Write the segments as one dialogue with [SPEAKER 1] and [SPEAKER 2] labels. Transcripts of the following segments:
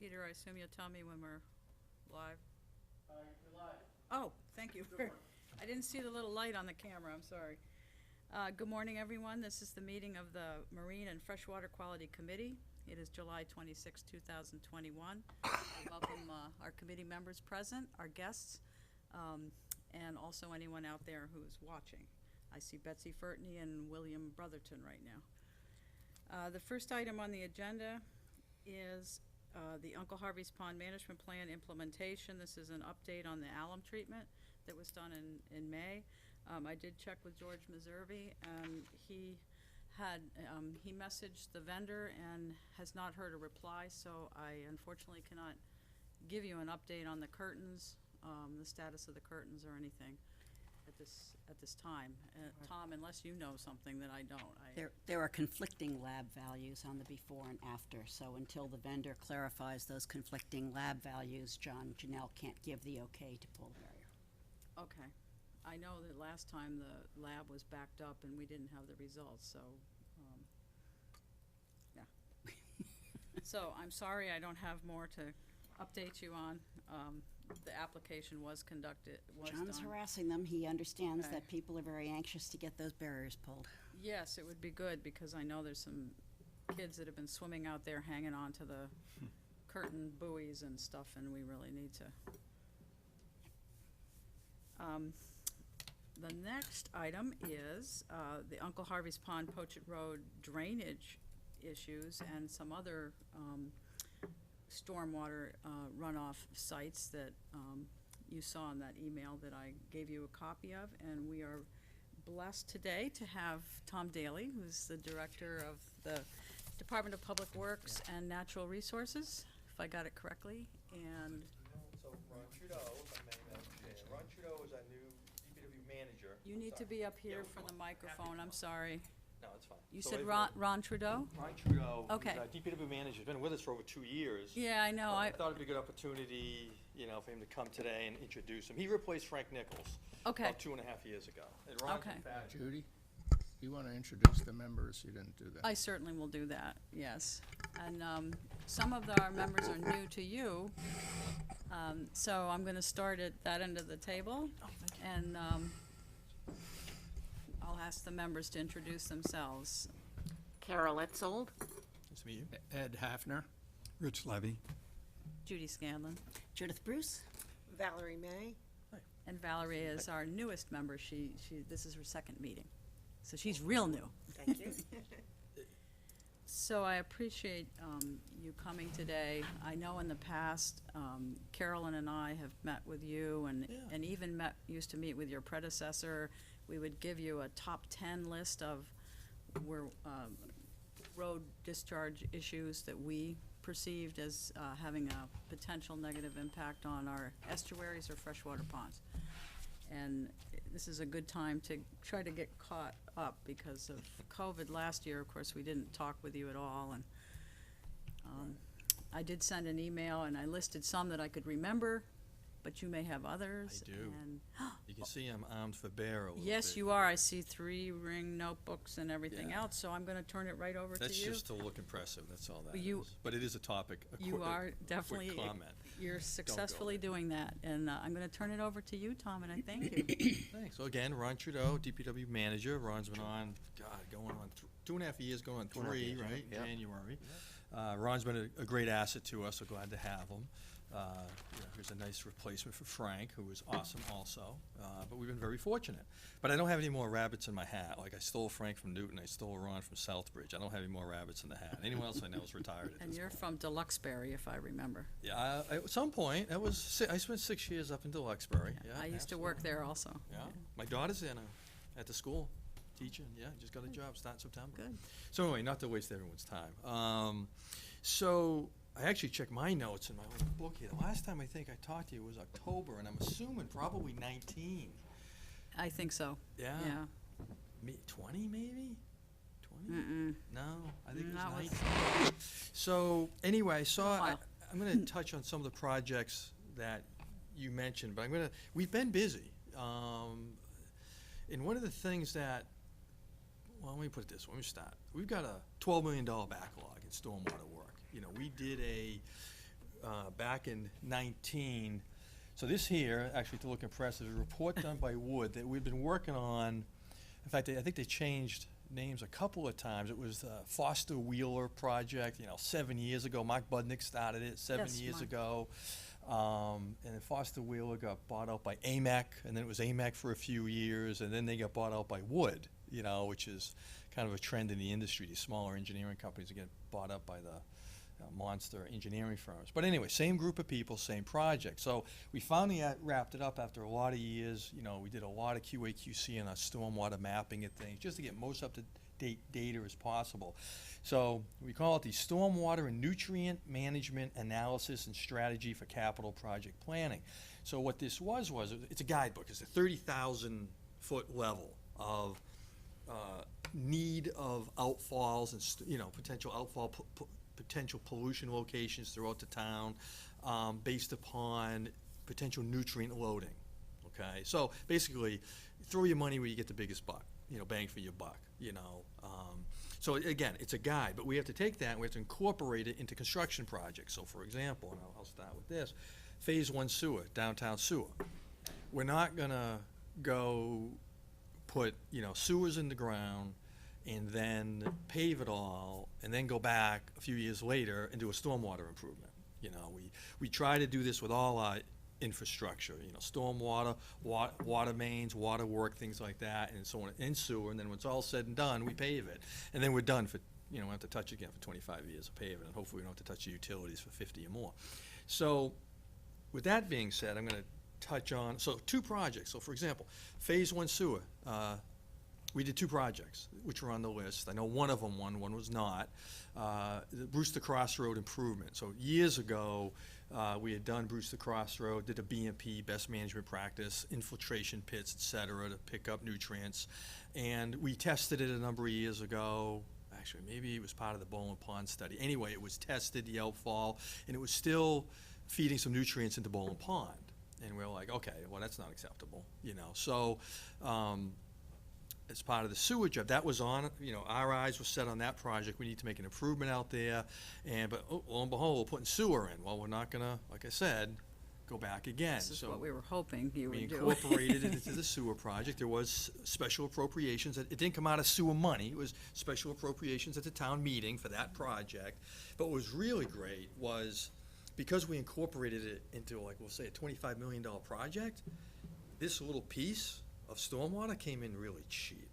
[SPEAKER 1] Peter, I assume you'll tell me when we're live?
[SPEAKER 2] We're live.
[SPEAKER 1] Oh, thank you. I didn't see the little light on the camera, I'm sorry. Good morning, everyone. This is the meeting of the Marine and Freshwater Quality Committee. It is July 26, 2021. I welcome our committee members present, our guests, and also anyone out there who's watching. I see Betsy Furtney and William Brotherton right now. The first item on the agenda is the Uncle Harvey's Pond Management Plan implementation. This is an update on the alum treatment that was done in May. I did check with George Meservey, and he messaged the vendor and has not heard a reply, so I unfortunately cannot give you an update on the curtains, the status of the curtains or anything at this time. Tom, unless you know something that I don't.
[SPEAKER 3] There are conflicting lab values on the before and after, so until the vendor clarifies those conflicting lab values, Janelle can't give the okay to pull the barrier.
[SPEAKER 1] Okay. I know that last time the lab was backed up and we didn't have the results, so, yeah. So I'm sorry I don't have more to update you on. The application was conducted,
[SPEAKER 3] John's
[SPEAKER 1] done.
[SPEAKER 3] harassing them. He understands
[SPEAKER 1] Okay.
[SPEAKER 3] that people are very anxious to get those barriers pulled.
[SPEAKER 1] Yes, it would be good, because I know there's some kids that have been swimming out there hanging on to the curtain buoys and stuff, and we really need to. The next item is the Uncle Harvey's Pond Pochett Road drainage issues and some other stormwater runoff sites that you saw in that email that I gave you a copy of. And we are blessed today to have Tom Daly, who's the director of the Department of Public Works and Natural Resources, if I got it correctly. And
[SPEAKER 2] So Ron Trudeau, if I may, Madam Chair. Ron Trudeau is our new DPW manager.
[SPEAKER 1] you need to be up here for the microphone, I'm sorry.
[SPEAKER 2] No, it's fine.
[SPEAKER 1] You
[SPEAKER 2] So
[SPEAKER 1] said
[SPEAKER 2] anyway,
[SPEAKER 1] Ron Trudeau?
[SPEAKER 2] Ron Trudeau,
[SPEAKER 1] Okay.
[SPEAKER 2] he's our DPW manager, he's been with us for over 2 years.
[SPEAKER 1] Yeah, I know,
[SPEAKER 2] I thought it'd be a good opportunity, for him to come today and introduce him. He replaced Frank Nichols.
[SPEAKER 1] Okay.
[SPEAKER 2] About 2.5 years ago. And Ron's
[SPEAKER 1] Okay.
[SPEAKER 2] in fact,
[SPEAKER 4] Judy, you want to introduce the members? You didn't do that.
[SPEAKER 1] I certainly will do that, yes. And some of our members are new to you, so I'm going to start at that end of the table. And I'll ask the members to introduce themselves.
[SPEAKER 5] Carol Etzold.
[SPEAKER 2] nice to meet you.
[SPEAKER 4] Ed Hafner.
[SPEAKER 6] Rich Levy.
[SPEAKER 1] Judy Scanlon.
[SPEAKER 3] Judith Bruce?
[SPEAKER 5] Valerie May.
[SPEAKER 1] And Valerie is our newest member. This is her second meeting, so she's real new.
[SPEAKER 5] Thank you.
[SPEAKER 1] So I appreciate you coming today. I know in the past, Carolyn and I have met with you and even used to meet with your predecessor. We would give you a top 10 list of road discharge issues that we perceived as having a potential negative impact on our estuaries or freshwater ponds. And this is a good time to try to get caught up because of COVID last year. Of course, we didn't talk with you at all, and I did send an email and I listed some that I could remember, but you may have others.
[SPEAKER 7] I do.
[SPEAKER 1] And
[SPEAKER 7] You can see I'm armed for bear a little
[SPEAKER 1] yes,
[SPEAKER 7] bit.
[SPEAKER 1] you are. I see 3 ring notebooks and everything
[SPEAKER 7] Yeah.
[SPEAKER 1] else, so I'm going to turn it right over
[SPEAKER 7] That's
[SPEAKER 1] to you.
[SPEAKER 7] just to look impressive, that's all that
[SPEAKER 1] Well, you-
[SPEAKER 7] is. But it is a topic,
[SPEAKER 1] You are definitely,
[SPEAKER 7] quick comment.
[SPEAKER 1] you're successfully doing that, and I'm going to turn it over to you, Tom, and I thank you.
[SPEAKER 7] Thanks. So again, Ron Trudeau, DPW manager. Ron's been on, going on 2.5 years, going on 3, right, in January. Ron's been a great asset to us, so glad to have him. Here's a nice replacement for Frank, who was awesome also, but we've been very fortunate. But I don't have any more rabbits in my hat. Like, I stole Frank from Newton, I stole Ron from Southbridge. I don't have any more rabbits in the hat. Anyone else I know is retired at
[SPEAKER 1] And
[SPEAKER 7] this
[SPEAKER 1] you're
[SPEAKER 7] point.
[SPEAKER 1] from Deluxeberry, if I remember.
[SPEAKER 7] Yeah, at some point, I spent 6 years up in Deluxebury. Yeah,
[SPEAKER 1] I used to work
[SPEAKER 7] absolutely.
[SPEAKER 1] there also.
[SPEAKER 7] Yeah, my daughter's there now, at the school, teaching, yeah, just got a job, starting September.
[SPEAKER 1] Good.
[SPEAKER 7] So anyway, not to waste everyone's time. So I actually checked my notes in my little book here. The last time I think I talked to you was October, and I'm assuming probably 19.
[SPEAKER 1] I think so.
[SPEAKER 7] Yeah.
[SPEAKER 1] Yeah.
[SPEAKER 7] 20 maybe? 20?
[SPEAKER 1] Mm-mm.
[SPEAKER 7] No, I think it
[SPEAKER 1] That
[SPEAKER 7] was
[SPEAKER 1] was-
[SPEAKER 7] 19. So anyway,
[SPEAKER 1] While.
[SPEAKER 7] I'm going to touch on some of the projects that you mentioned, but we've been busy. And one of the things that, well, let me put it this way, let me start. We've got a $12 million backlog in stormwater work. We did back in 19, so this here, actually to look impressive, is a report done by Wood that we've been working on. In fact, I think they changed names a couple of times. It was the Foster Wheeler Project, 7 years ago. Mark Budnick started it 7
[SPEAKER 1] Yes,
[SPEAKER 7] years
[SPEAKER 1] Mark.
[SPEAKER 7] ago. And then Foster Wheeler got bought out by AMAC, and then it was AMAC for a few years, and then they got bought out by Wood, which is kind of a trend in the industry. These smaller engineering companies are getting bought up by the monster engineering firms. But anyway, same group of people, same project. So we finally wrapped it up after a lot of years. We did a lot of QA/QC on our stormwater mapping and things, just to get most up-to-date data as possible. So we call it the Stormwater and Nutrient Management Analysis and Strategy for Capital Project Planning. So what this was it's a guidebook. It's a 30,000-foot level of need of outfalls and potential outfall potential pollution locations throughout the town, based upon potential nutrient loading. Okay, so basically, throw your money where you get the biggest buck. Bang for your buck. So again, it's a guide, but we have to take that and we have to incorporate it into construction projects. So for example, and I'll start with this, Phase 1 sewer, downtown sewer. We're not gonna go put sewers in the ground and then pave it all, and then go back a few years later and do a stormwater improvement. We try to do this with all our infrastructure, stormwater, water mains, water work, things like that, and so on, and sewer, and then when it's all said and done, we pave it. And then we're done for, we don't have to touch it again for 25 years of paving, and hopefully we don't have to touch the utilities for 50 or more. So, with that being said, I'm gonna touch on, so 2 projects. So for example, Phase 1 sewer, we did 2 projects, which were on the list. I know one of them won, one was not. The Brewster Crossroad improvement. So years ago, we had done Brewster Crossroad, did a BMP, best management practice, infiltration pits, et cetera, to pick up nutrients. And we tested it a number of years ago. Actually, maybe it was part of the Boland Pond study. Anyway, it was tested, the outfall, and it was still feeding some nutrients into Boland Pond. And we're like, okay, well, that's not acceptable, So, as part of the sewer job, that was on, our eyes were set on that project. We need to make an improvement out there. But lo and behold, we're putting sewer in. Well, we're not gonna, like I said, go back again.
[SPEAKER 1] This is
[SPEAKER 7] So
[SPEAKER 1] what we were hoping you
[SPEAKER 7] we
[SPEAKER 1] would do.
[SPEAKER 7] incorporated it into the sewer project. There was special appropriations. It didn't come out of sewer money. It was special appropriations at the town meeting for that project. But what was really great was, because we incorporated it into, like, we'll say a $25 million project, this little piece of stormwater came in really cheap.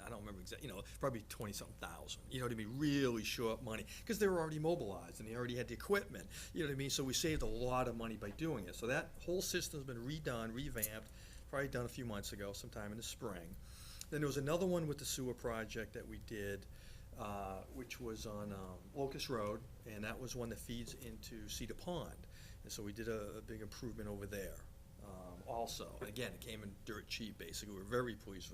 [SPEAKER 7] I don't remember exactly, probably 20-something thousand, to be really short money, because they were already mobilized and they already had the equipment, So we saved a lot of money by doing it. So that whole system's been redone, revamped, probably done a few months ago, sometime in the spring. Then there was another one with the sewer project that we did, which was on Locust Road, and that was one that feeds into Cedar Pond. And so we did a big improvement over there. Also, and again, it came in dirt cheap, basically. We're very pleased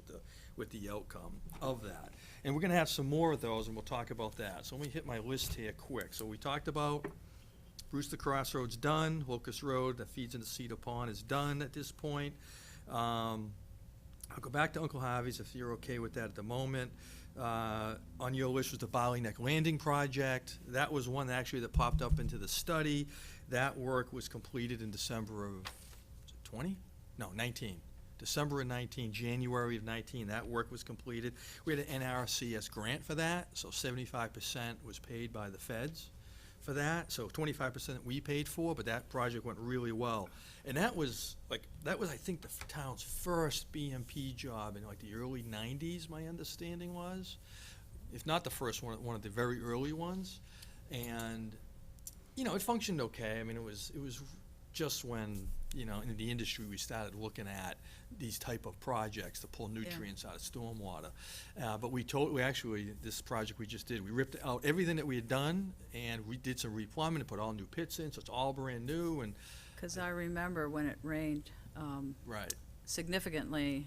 [SPEAKER 7] with the outcome of that. And we're gonna have some more of those, and we'll talk about that. So let me hit my list here quick. So we talked about Brewster Crossroads done, Locust Road that feeds into Cedar Pond is done at this point. I'll go back to Uncle Harvey's if you're okay with that at the moment. On your list was the Barley Neck Landing project. That was one that popped up into the study. That work was completed in December of 20? No, 19. December of 19, January of 19, that work was completed. We had an NRCS grant for that, so 75% was paid by the feds for that. So 25% we paid for, but that project went really well. And that was I think the town's first BMP job in the early 90s, my understanding was. If not the first one of the very early ones. And, it functioned okay. I mean, it was just when, in the industry we started looking at these type of projects to pull nutrients out of stormwater. But this project we just did, we ripped out everything that we had done, and we did some replumbing and put all new pits in, so it's all brand new. And
[SPEAKER 1] Because I remember when it rained
[SPEAKER 7] right.
[SPEAKER 1] significantly,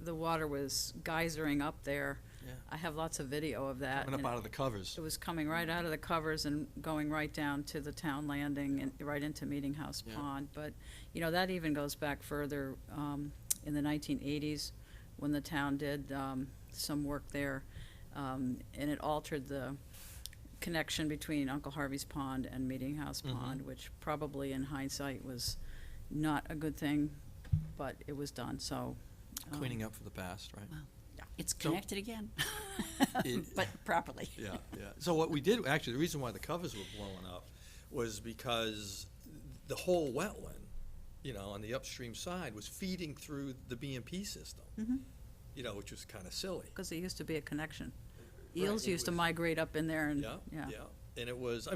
[SPEAKER 1] the water was geysering up there.
[SPEAKER 7] Yeah.
[SPEAKER 1] I have lots of video of that.
[SPEAKER 7] Coming
[SPEAKER 1] and
[SPEAKER 7] up out of the covers.
[SPEAKER 1] It was coming right out of the covers and going right down to the town landing and right into Meeting House
[SPEAKER 7] Yeah.
[SPEAKER 1] Pond. But, that even goes back further, in the 1980s, when the town did some work there, and it altered the connection between Uncle Harvey's Pond and Meeting House Pond, which probably in hindsight was not a good thing, but it was done, so.
[SPEAKER 7] Cleaning up for the past, right?
[SPEAKER 3] It's
[SPEAKER 7] So-
[SPEAKER 3] connected again,
[SPEAKER 7] It-
[SPEAKER 3] but properly.
[SPEAKER 7] Yeah, yeah. So what we did, actually, the reason why the covers were blowing up was because the whole wetland, on the upstream side, was feeding through the BMP system. Which was kind of silly.
[SPEAKER 1] Because it used to be a connection.
[SPEAKER 7] Right,
[SPEAKER 1] Eels
[SPEAKER 7] it
[SPEAKER 1] used to
[SPEAKER 7] was-
[SPEAKER 1] migrate up in there and,
[SPEAKER 7] Yeah,
[SPEAKER 1] yeah.
[SPEAKER 7] yeah. And it was, if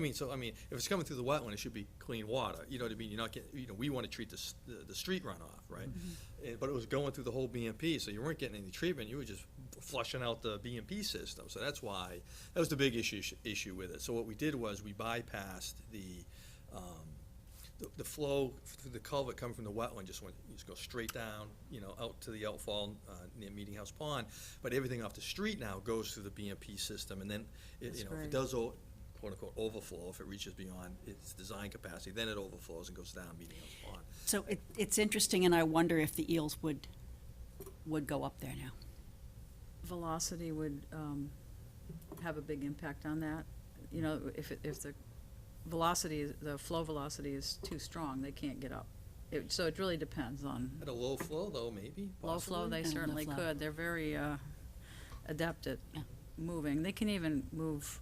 [SPEAKER 7] it's coming through the wetland, it should be clean water, you know what I mean? You're not getting, we want to treat the street runoff, right? But it was going through the whole BMP, so you weren't getting any treatment, you were just flushing out the BMP system. So that's why, that was the big issue with it. So what we did was we bypassed the flow through the culvert coming from the wetland, just go straight down, out to the outfall near Meeting House Pond. But everything off the street now goes through the BMP system, and then,
[SPEAKER 1] That's
[SPEAKER 7] if
[SPEAKER 1] great.
[SPEAKER 7] it does, quote-unquote, overflow, if it reaches beyond its design capacity, then it overflows and goes down Meeting House Pond.
[SPEAKER 3] So it's interesting, and I wonder if the eels would go up there now.
[SPEAKER 1] Velocity would have a big impact on that. If the the flow velocity is too strong, they can't get up. So it really depends on.
[SPEAKER 7] At a low flow, though, maybe,
[SPEAKER 1] Low flow,
[SPEAKER 7] possibly?
[SPEAKER 1] they
[SPEAKER 3] And low
[SPEAKER 1] certainly
[SPEAKER 3] flow.
[SPEAKER 1] could. They're very adept at
[SPEAKER 3] Yeah.
[SPEAKER 1] moving. They can even move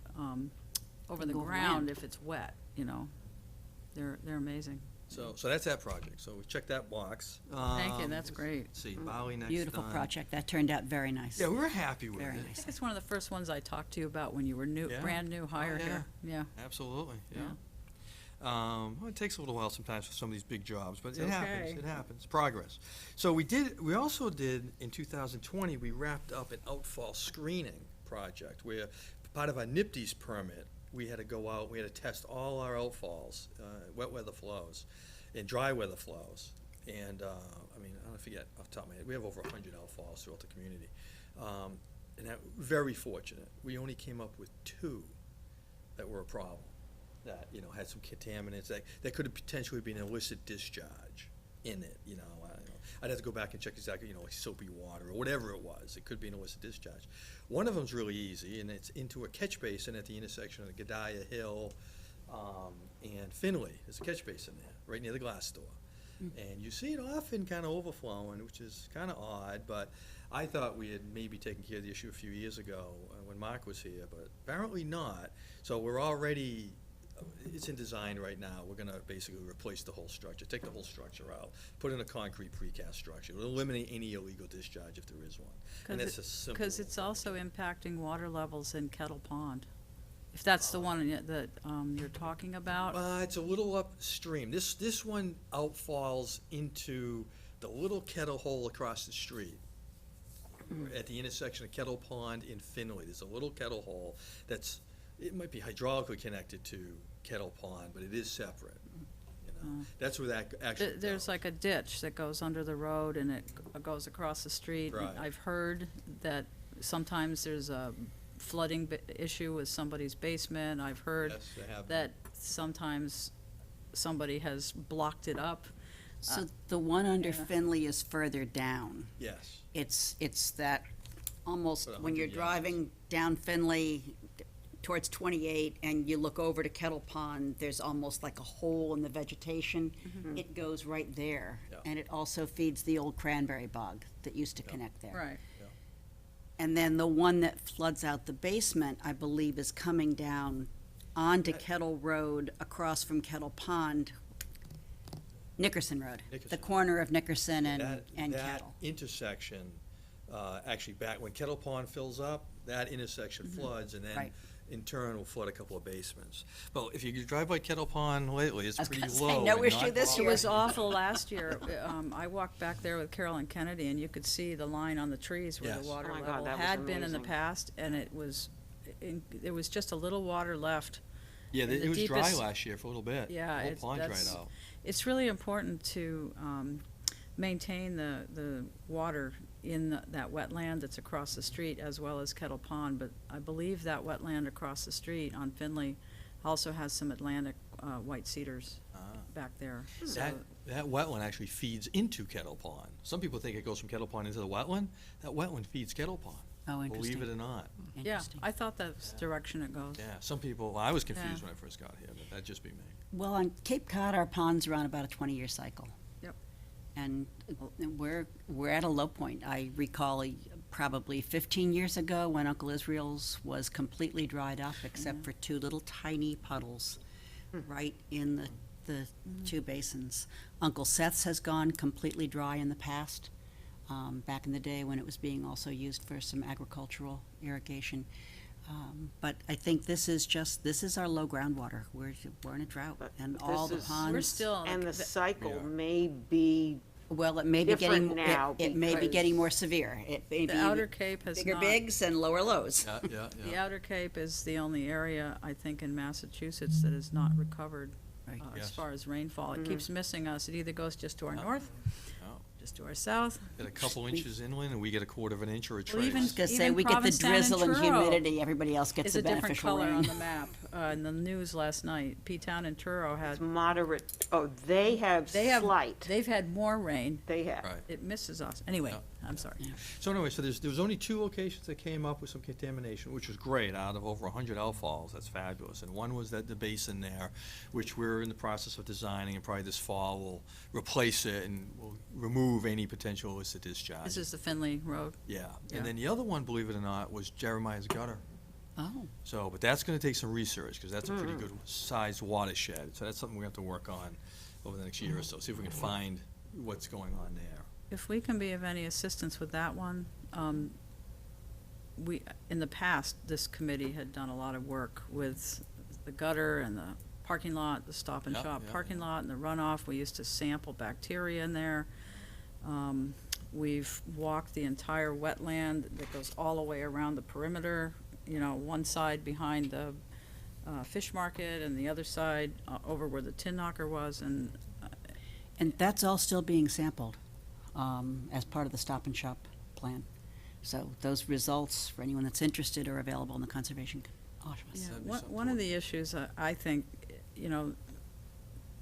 [SPEAKER 1] over
[SPEAKER 3] Can
[SPEAKER 1] the
[SPEAKER 3] go over
[SPEAKER 1] ground
[SPEAKER 3] land.
[SPEAKER 1] if it's wet, They're amazing.
[SPEAKER 7] So that's that project, so we checked that box.
[SPEAKER 1] Thank you, that's great.
[SPEAKER 7] Let's see, Bali next
[SPEAKER 3] Beautiful
[SPEAKER 7] time.
[SPEAKER 3] project. That turned out very nice.
[SPEAKER 7] Yeah, we were happy with
[SPEAKER 3] Very
[SPEAKER 7] it.
[SPEAKER 1] I
[SPEAKER 3] nice.
[SPEAKER 1] think it's one of the first ones I talked to you about when you were
[SPEAKER 7] Yeah.
[SPEAKER 1] brand new hire
[SPEAKER 7] yeah.
[SPEAKER 1] here. Yeah.
[SPEAKER 7] Absolutely, yeah.
[SPEAKER 1] Yeah.
[SPEAKER 7] Well, it takes a little while sometimes for some of these big jobs, but
[SPEAKER 1] It's
[SPEAKER 7] it happens,
[SPEAKER 1] okay.
[SPEAKER 7] it happens, progress. So we also did, in 2020, we wrapped up an outfall screening project where part of our NIPD's permit, we had to go out, we had to test all our outfalls, wet weather flows and dry weather flows. And, I don't forget off the top of my head, we have over 100 outfalls throughout the community. And that, very fortunate, we only came up with 2 that were a problem, that, had some contaminants, that could have potentially been illicit discharge in it, I don't know. I'd have to go back and check exactly, like soapy water or whatever it was. It could be an illicit discharge. One of them's really easy, and it's into a catch basin at the intersection of the Godiah Hill and Finley. There's a catch basin there, right near the glass store. And you see it often kind of overflowing, which is kind of odd, but I thought we had maybe taken care of the issue a few years ago when Mark was here, but apparently not. So we're already, it's in design right now. We're gonna basically replace the whole structure, take the whole structure out, put in a concrete precast structure. It'll eliminate any illegal discharge if there is one. And that's a simple.
[SPEAKER 1] Because it's also impacting water levels in Kettle Pond. If that's the one that you're talking about.
[SPEAKER 7] It's a little upstream. This one outfalls into the little kettle hole across the street. At the intersection of Kettle Pond and Finley, there's a little kettle hole it might be hydraulically connected to Kettle Pond, but it is separate. That's where that actually
[SPEAKER 1] There's
[SPEAKER 7] goes.
[SPEAKER 1] like a ditch that goes under the road and it goes across the street. And
[SPEAKER 7] Right.
[SPEAKER 1] I've heard that sometimes there's a flooding issue with somebody's basement. I've heard
[SPEAKER 7] Yes, they have.
[SPEAKER 1] that sometimes somebody has blocked it up.
[SPEAKER 3] So the one under
[SPEAKER 1] yeah.
[SPEAKER 3] Finley is further down.
[SPEAKER 7] Yes.
[SPEAKER 3] It's that almost,
[SPEAKER 7] About
[SPEAKER 3] when you're
[SPEAKER 7] 100 yards.
[SPEAKER 3] driving down Finley towards 28 and you look over to Kettle Pond, there's almost like a hole in the vegetation. It goes right there.
[SPEAKER 7] Yeah.
[SPEAKER 3] And it also feeds the old cranberry bog that used to
[SPEAKER 7] Yeah.
[SPEAKER 3] connect there.
[SPEAKER 1] Right.
[SPEAKER 3] And then the one that floods out the basement, I believe, is coming down onto Kettle Road across from Kettle Pond, Nickerson Road. The
[SPEAKER 7] Nickerson.
[SPEAKER 3] corner of Nickerson and
[SPEAKER 7] That
[SPEAKER 3] Kettle.
[SPEAKER 7] intersection, actually back, when Kettle Pond fills up, that intersection floods and then
[SPEAKER 3] Right.
[SPEAKER 7] in turn will flood a couple of basements. Well, if you drive by Kettle Pond lately, it's
[SPEAKER 3] I was
[SPEAKER 7] pretty
[SPEAKER 3] gonna say,
[SPEAKER 7] low.
[SPEAKER 3] no
[SPEAKER 7] and
[SPEAKER 3] issue
[SPEAKER 7] not
[SPEAKER 3] this
[SPEAKER 1] It
[SPEAKER 3] year.
[SPEAKER 1] was awful last year. I walked back there with Carolyn Kennedy, and you could see the line on the trees where
[SPEAKER 7] Yes.
[SPEAKER 1] the water
[SPEAKER 5] Oh my God,
[SPEAKER 1] level
[SPEAKER 5] that was
[SPEAKER 1] had been in the
[SPEAKER 5] amazing.
[SPEAKER 1] past, and there was just a little water left.
[SPEAKER 7] Yeah,
[SPEAKER 1] in the
[SPEAKER 7] it was dry
[SPEAKER 1] deepest-
[SPEAKER 7] last year for a little bit.
[SPEAKER 1] Yeah,
[SPEAKER 7] The whole
[SPEAKER 1] it's-
[SPEAKER 7] pond dried
[SPEAKER 1] that's-
[SPEAKER 7] out.
[SPEAKER 1] It's really important to maintain the water in that wetland that's across the street as well as Kettle Pond, but I believe that wetland across the street on Finley also has some Atlantic white cedars back there. So
[SPEAKER 7] That wetland actually feeds into Kettle Pond. Some people think it goes from Kettle Pond into the wetland. That wetland feeds Kettle Pond.
[SPEAKER 3] Oh,
[SPEAKER 7] believe
[SPEAKER 3] interesting.
[SPEAKER 7] it or not.
[SPEAKER 1] Yeah,
[SPEAKER 3] Interesting.
[SPEAKER 1] I thought that's the direction it goes.
[SPEAKER 7] Yeah, some people, I was confused
[SPEAKER 1] Yeah.
[SPEAKER 7] when I first got here, but that'd just be me.
[SPEAKER 3] Well, on Cape Cod, our ponds run about a 20-year cycle.
[SPEAKER 1] Yep.
[SPEAKER 3] And we're at a low point. I recall probably 15 years ago when Uncle Israel's was completely dried up, except for two little tiny puddles right in the two basins. Uncle Seth's has gone completely dry in the past, back in the day when it was being also used for some agricultural irrigation. But I think this is our low groundwater. We're in a drought,
[SPEAKER 5] But
[SPEAKER 3] and
[SPEAKER 5] this
[SPEAKER 3] all the
[SPEAKER 5] is-
[SPEAKER 3] ponds.
[SPEAKER 1] We're still,
[SPEAKER 5] And the
[SPEAKER 7] We
[SPEAKER 5] cycle
[SPEAKER 7] are.
[SPEAKER 5] may be,
[SPEAKER 3] Well, it may be getting,
[SPEAKER 5] different now
[SPEAKER 3] it may be
[SPEAKER 5] because-
[SPEAKER 3] getting more severe. It may
[SPEAKER 1] the
[SPEAKER 3] be
[SPEAKER 1] Outer Cape has
[SPEAKER 3] bigger
[SPEAKER 1] not.
[SPEAKER 3] bigs and lower lows.
[SPEAKER 7] Yeah, yeah,
[SPEAKER 1] The
[SPEAKER 7] yeah.
[SPEAKER 1] Outer Cape is the only area, I think, in Massachusetts that is not recovered
[SPEAKER 3] Right.
[SPEAKER 1] as
[SPEAKER 7] Yes.
[SPEAKER 1] far as rainfall. It keeps missing us. It either goes just to our
[SPEAKER 7] Yeah.
[SPEAKER 1] north,
[SPEAKER 7] Oh.
[SPEAKER 1] just to our south.
[SPEAKER 7] Get a couple inches inland and we get a quarter of an inch or a
[SPEAKER 1] Well, even-
[SPEAKER 7] trace.
[SPEAKER 3] Gonna say,
[SPEAKER 1] Even
[SPEAKER 3] we get the
[SPEAKER 1] Provincetown and
[SPEAKER 3] drizzle and
[SPEAKER 1] Truro
[SPEAKER 3] humidity, everybody else gets
[SPEAKER 1] It's
[SPEAKER 3] the
[SPEAKER 1] a different
[SPEAKER 3] beneficial
[SPEAKER 1] color on
[SPEAKER 3] rain.
[SPEAKER 1] the map. In the news last night, P-Town and Truro had,
[SPEAKER 5] it's moderate, oh, they have
[SPEAKER 1] they have,
[SPEAKER 5] slight,
[SPEAKER 1] they've had more rain.
[SPEAKER 5] they have.
[SPEAKER 7] Right.
[SPEAKER 1] It misses us. Anyway,
[SPEAKER 7] Yeah.
[SPEAKER 1] I'm sorry.
[SPEAKER 7] So anyway, so there was only 2 locations that came up with some contamination, which was great, out of over 100 outfalls. That's fabulous. And one was the basin there, which we're in the process of designing, and probably this fall we'll replace it and we'll remove any potential illicit discharge.
[SPEAKER 1] This is the Finley Road.
[SPEAKER 7] Yeah.
[SPEAKER 1] Yeah.
[SPEAKER 7] And then the other one, believe it or not, was Jeremiah's Gutter.
[SPEAKER 3] Oh,
[SPEAKER 7] So, but that's gonna take some research, because that's a pretty good sized watershed. So that's something we have to work on over the next year or so, see if we can find what's going on there.
[SPEAKER 1] If we can be of any assistance with that one, in the past, this committee had done a lot of work with the gutter and the parking lot, the Stop and
[SPEAKER 7] Yeah,
[SPEAKER 1] Shop
[SPEAKER 7] yeah,
[SPEAKER 1] parking lot and the runoff. We used to sample bacteria in there. We've walked the entire wetland that goes all the way around the perimeter, one side behind the fish market and the other side over where the tin knocker was,
[SPEAKER 3] and that's all still being sampled, as part of the Stop and Shop plan. So those results, for anyone that's interested, are available in the Conservation Office.
[SPEAKER 1] yeah,
[SPEAKER 7] That'd be
[SPEAKER 1] one
[SPEAKER 7] something
[SPEAKER 1] one
[SPEAKER 7] to
[SPEAKER 1] of
[SPEAKER 7] look
[SPEAKER 1] the issues, I think,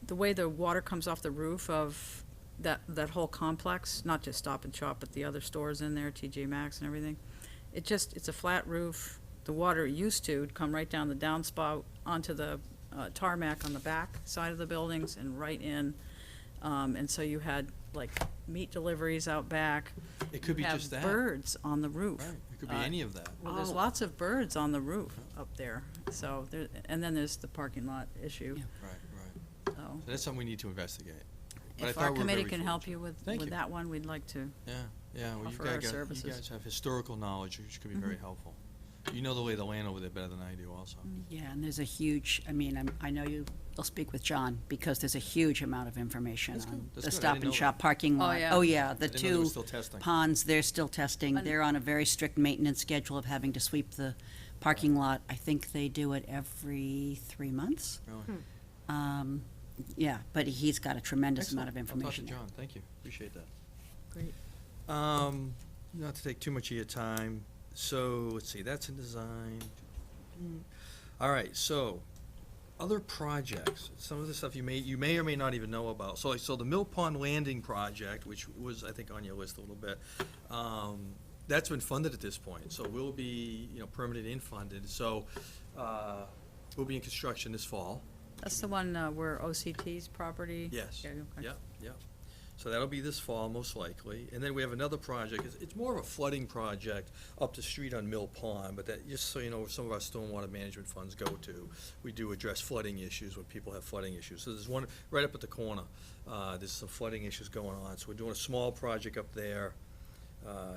[SPEAKER 1] the way the water comes off the roof of that whole complex, not just Stop and Shop, but the other stores in there, TJ Maxx and everything, it's a flat roof. The water used to come right down the downspout onto the tarmac on the back side of the buildings and right in. And so you had like meat deliveries out back.
[SPEAKER 7] It could be
[SPEAKER 1] You have
[SPEAKER 7] just that.
[SPEAKER 1] birds on the roof.
[SPEAKER 7] Right, it could be
[SPEAKER 1] Uh,
[SPEAKER 7] any of that.
[SPEAKER 1] Well, there's
[SPEAKER 5] Oh.
[SPEAKER 1] lots of birds on the roof up there, so there, and then there's the parking lot issue,
[SPEAKER 7] Right, right.
[SPEAKER 1] so.
[SPEAKER 7] So that's something we need to investigate. But I
[SPEAKER 1] If
[SPEAKER 7] thought
[SPEAKER 1] our
[SPEAKER 7] we were
[SPEAKER 1] committee
[SPEAKER 7] very
[SPEAKER 1] can help
[SPEAKER 7] fortunate.
[SPEAKER 1] you with,
[SPEAKER 7] Thank
[SPEAKER 1] with
[SPEAKER 7] you.
[SPEAKER 1] that one, we'd like to.
[SPEAKER 7] Yeah, yeah, well,
[SPEAKER 1] Offer our
[SPEAKER 7] you
[SPEAKER 1] services.
[SPEAKER 7] guys have historical knowledge, which could be very helpful. You know the lay of the land over there better than I do also.
[SPEAKER 3] Yeah, and there's a huge, I know you'll speak with John, because there's a huge amount of information
[SPEAKER 7] That's good,
[SPEAKER 3] on
[SPEAKER 7] that's
[SPEAKER 3] the
[SPEAKER 7] good. I
[SPEAKER 3] Stop
[SPEAKER 7] didn't
[SPEAKER 3] and
[SPEAKER 7] know
[SPEAKER 3] Shop
[SPEAKER 7] that.
[SPEAKER 3] parking
[SPEAKER 1] Oh,
[SPEAKER 3] lot.
[SPEAKER 1] yeah.
[SPEAKER 3] Oh, yeah, the
[SPEAKER 7] I didn't know they were
[SPEAKER 3] two
[SPEAKER 7] still testing.
[SPEAKER 3] ponds, they're still testing.
[SPEAKER 1] And-
[SPEAKER 3] They're on a very strict maintenance schedule of having to sweep the parking lot. I think they do it every 3 months.
[SPEAKER 7] Really.
[SPEAKER 3] Yeah, but he's got a tremendous amount of
[SPEAKER 7] Excellent.
[SPEAKER 3] information there.
[SPEAKER 7] I'll talk to John, thank you, appreciate that.
[SPEAKER 1] Great.
[SPEAKER 7] Not to take too much of your time, so, let's see, that's in design. All right, so, other projects, some of the stuff you may or may not even know about. So the Mill Pond Landing project, which was, I think, on your list a little bit, that's been funded at this point, so we'll be, permitted and funded, so, we'll be in construction this fall.
[SPEAKER 1] That's the one where OCT's property?
[SPEAKER 7] Yes,
[SPEAKER 1] Yeah, okay.
[SPEAKER 7] yep. So that'll be this fall, most likely. And then we have another project, it's more of a flooding project up the street on Mill Pond, but that, just so you know, some of our stormwater management funds go to, we do address flooding issues when people have flooding issues. So there's one right up at the corner, there's some flooding issues going on, so we're doing a small project up there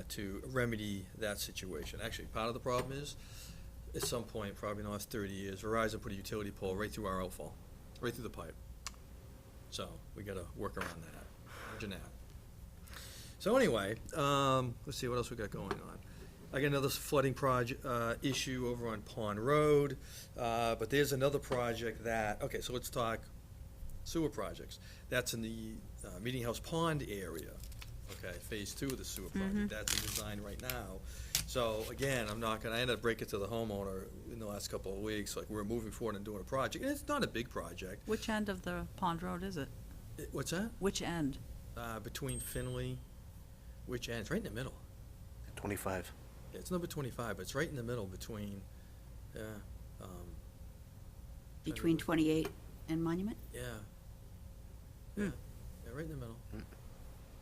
[SPEAKER 7] to remedy that situation. Actually, part of the problem is, at some point, probably in the last 30 years, Verizon put a utility pole right through our outfall, right through the pipe. So, we gotta work around that. Imagine that. So anyway, let's see what else we got going on. I got another flooding project, issue over on Pond Road, but there's another project that, okay, so let's talk sewer projects. That's in the, Meeting House Pond area, okay, phase 2 of the sewer project, that's in design right now. So again, I ended up breaking to the homeowner in the last couple of weeks, like we're moving forward and doing a project, and it's not a big project.
[SPEAKER 1] Which end of the Pond Road is it?
[SPEAKER 7] What's that?
[SPEAKER 1] Which end?
[SPEAKER 7] Between Finley, which end? It's right in the middle.
[SPEAKER 2] 25.
[SPEAKER 7] It's number 25, but it's right in the middle between, yeah,
[SPEAKER 3] Between 28 and Monument?
[SPEAKER 7] yeah. Yeah, yeah, right in the middle.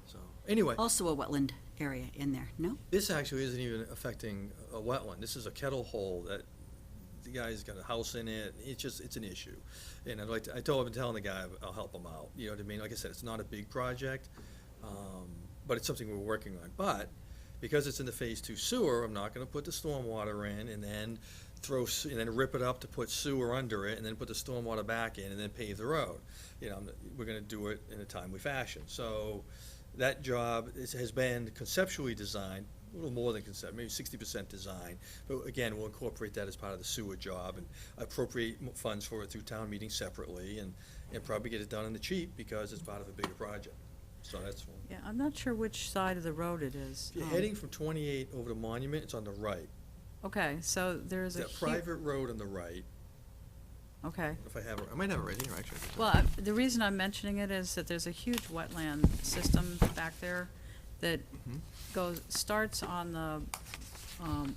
[SPEAKER 7] So, anyway,
[SPEAKER 3] Also a wetland area in there, no?
[SPEAKER 7] this actually isn't even affecting a wetland. This is a kettle hole that the guy's got a house in it. It's an issue. And I've been telling the guy I'll help him out. You know what I mean? Like I said, it's not a big project, but it's something we're working on. But because it's in the Phase 2 sewer, I'm not gonna put the stormwater in and then and then rip it up to put sewer under it and then put the stormwater back in and then pave the road. You know, we're gonna do it in a timely fashion. So that job has been conceptually designed, a little more than maybe 60% design. But again, we'll incorporate that as part of the sewer job and appropriate funds for it through town meeting separately and probably get it done in the cheap because it's part of a bigger project. So that's one.
[SPEAKER 1] Yeah, I'm not sure which side of the road it is.
[SPEAKER 7] If you're heading from 28 over to Monument, it's on the right.
[SPEAKER 1] Okay, so there's
[SPEAKER 7] It's
[SPEAKER 1] a
[SPEAKER 7] that private road on the right.
[SPEAKER 1] Okay.
[SPEAKER 7] If I have it, I might have it right here, actually.
[SPEAKER 1] Well, the reason I'm mentioning it is that there's a huge wetland system back there that starts on the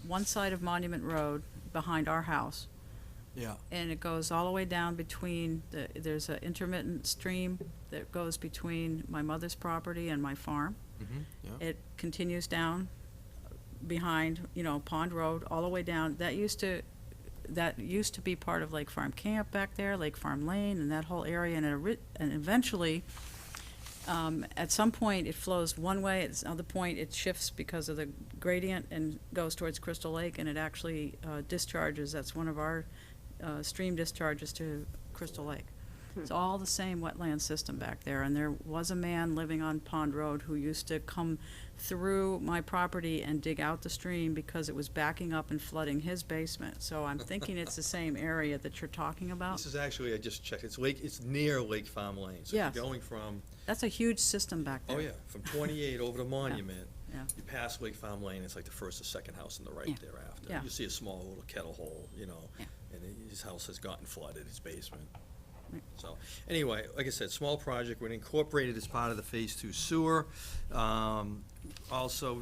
[SPEAKER 1] one side of Monument Road behind our house,
[SPEAKER 7] Yeah.
[SPEAKER 1] and it goes all the way down between, there's an intermittent stream that goes between my mother's property and my farm.
[SPEAKER 7] Yeah.
[SPEAKER 1] It continues down behind, Pond Road, all the way down. That used to be part of Lake Farm Camp back there, Lake Farm Lane, and that whole area, and eventually, at some point, it flows one way, at another point, it shifts because of the gradient and goes towards Crystal Lake, and it actually discharges, that's one of our stream discharges to Crystal Lake. It's all the same wetland system back there, and there was a man living on Pond Road who used to come through my property and dig out the stream because it was backing up and flooding his basement. So I'm thinking it's the same area that you're talking about.
[SPEAKER 7] This is actually, I just checked, it's near Lake Farm Lane. So
[SPEAKER 1] Yes.
[SPEAKER 7] if you're going from,
[SPEAKER 1] That's a huge system back there.
[SPEAKER 7] oh yeah, from 28 over to Monument,
[SPEAKER 1] Yeah.
[SPEAKER 7] you pass Lake Farm Lane, it's like the first or second house on the right
[SPEAKER 3] Yeah.
[SPEAKER 7] thereafter.
[SPEAKER 1] Yeah.
[SPEAKER 7] You see a small little kettle hole,
[SPEAKER 3] Yeah.
[SPEAKER 7] and his house has gotten flooded, his basement.
[SPEAKER 1] Right.
[SPEAKER 7] So, anyway, like I said, small project, we're incorporated as part of the Phase 2 sewer. Also,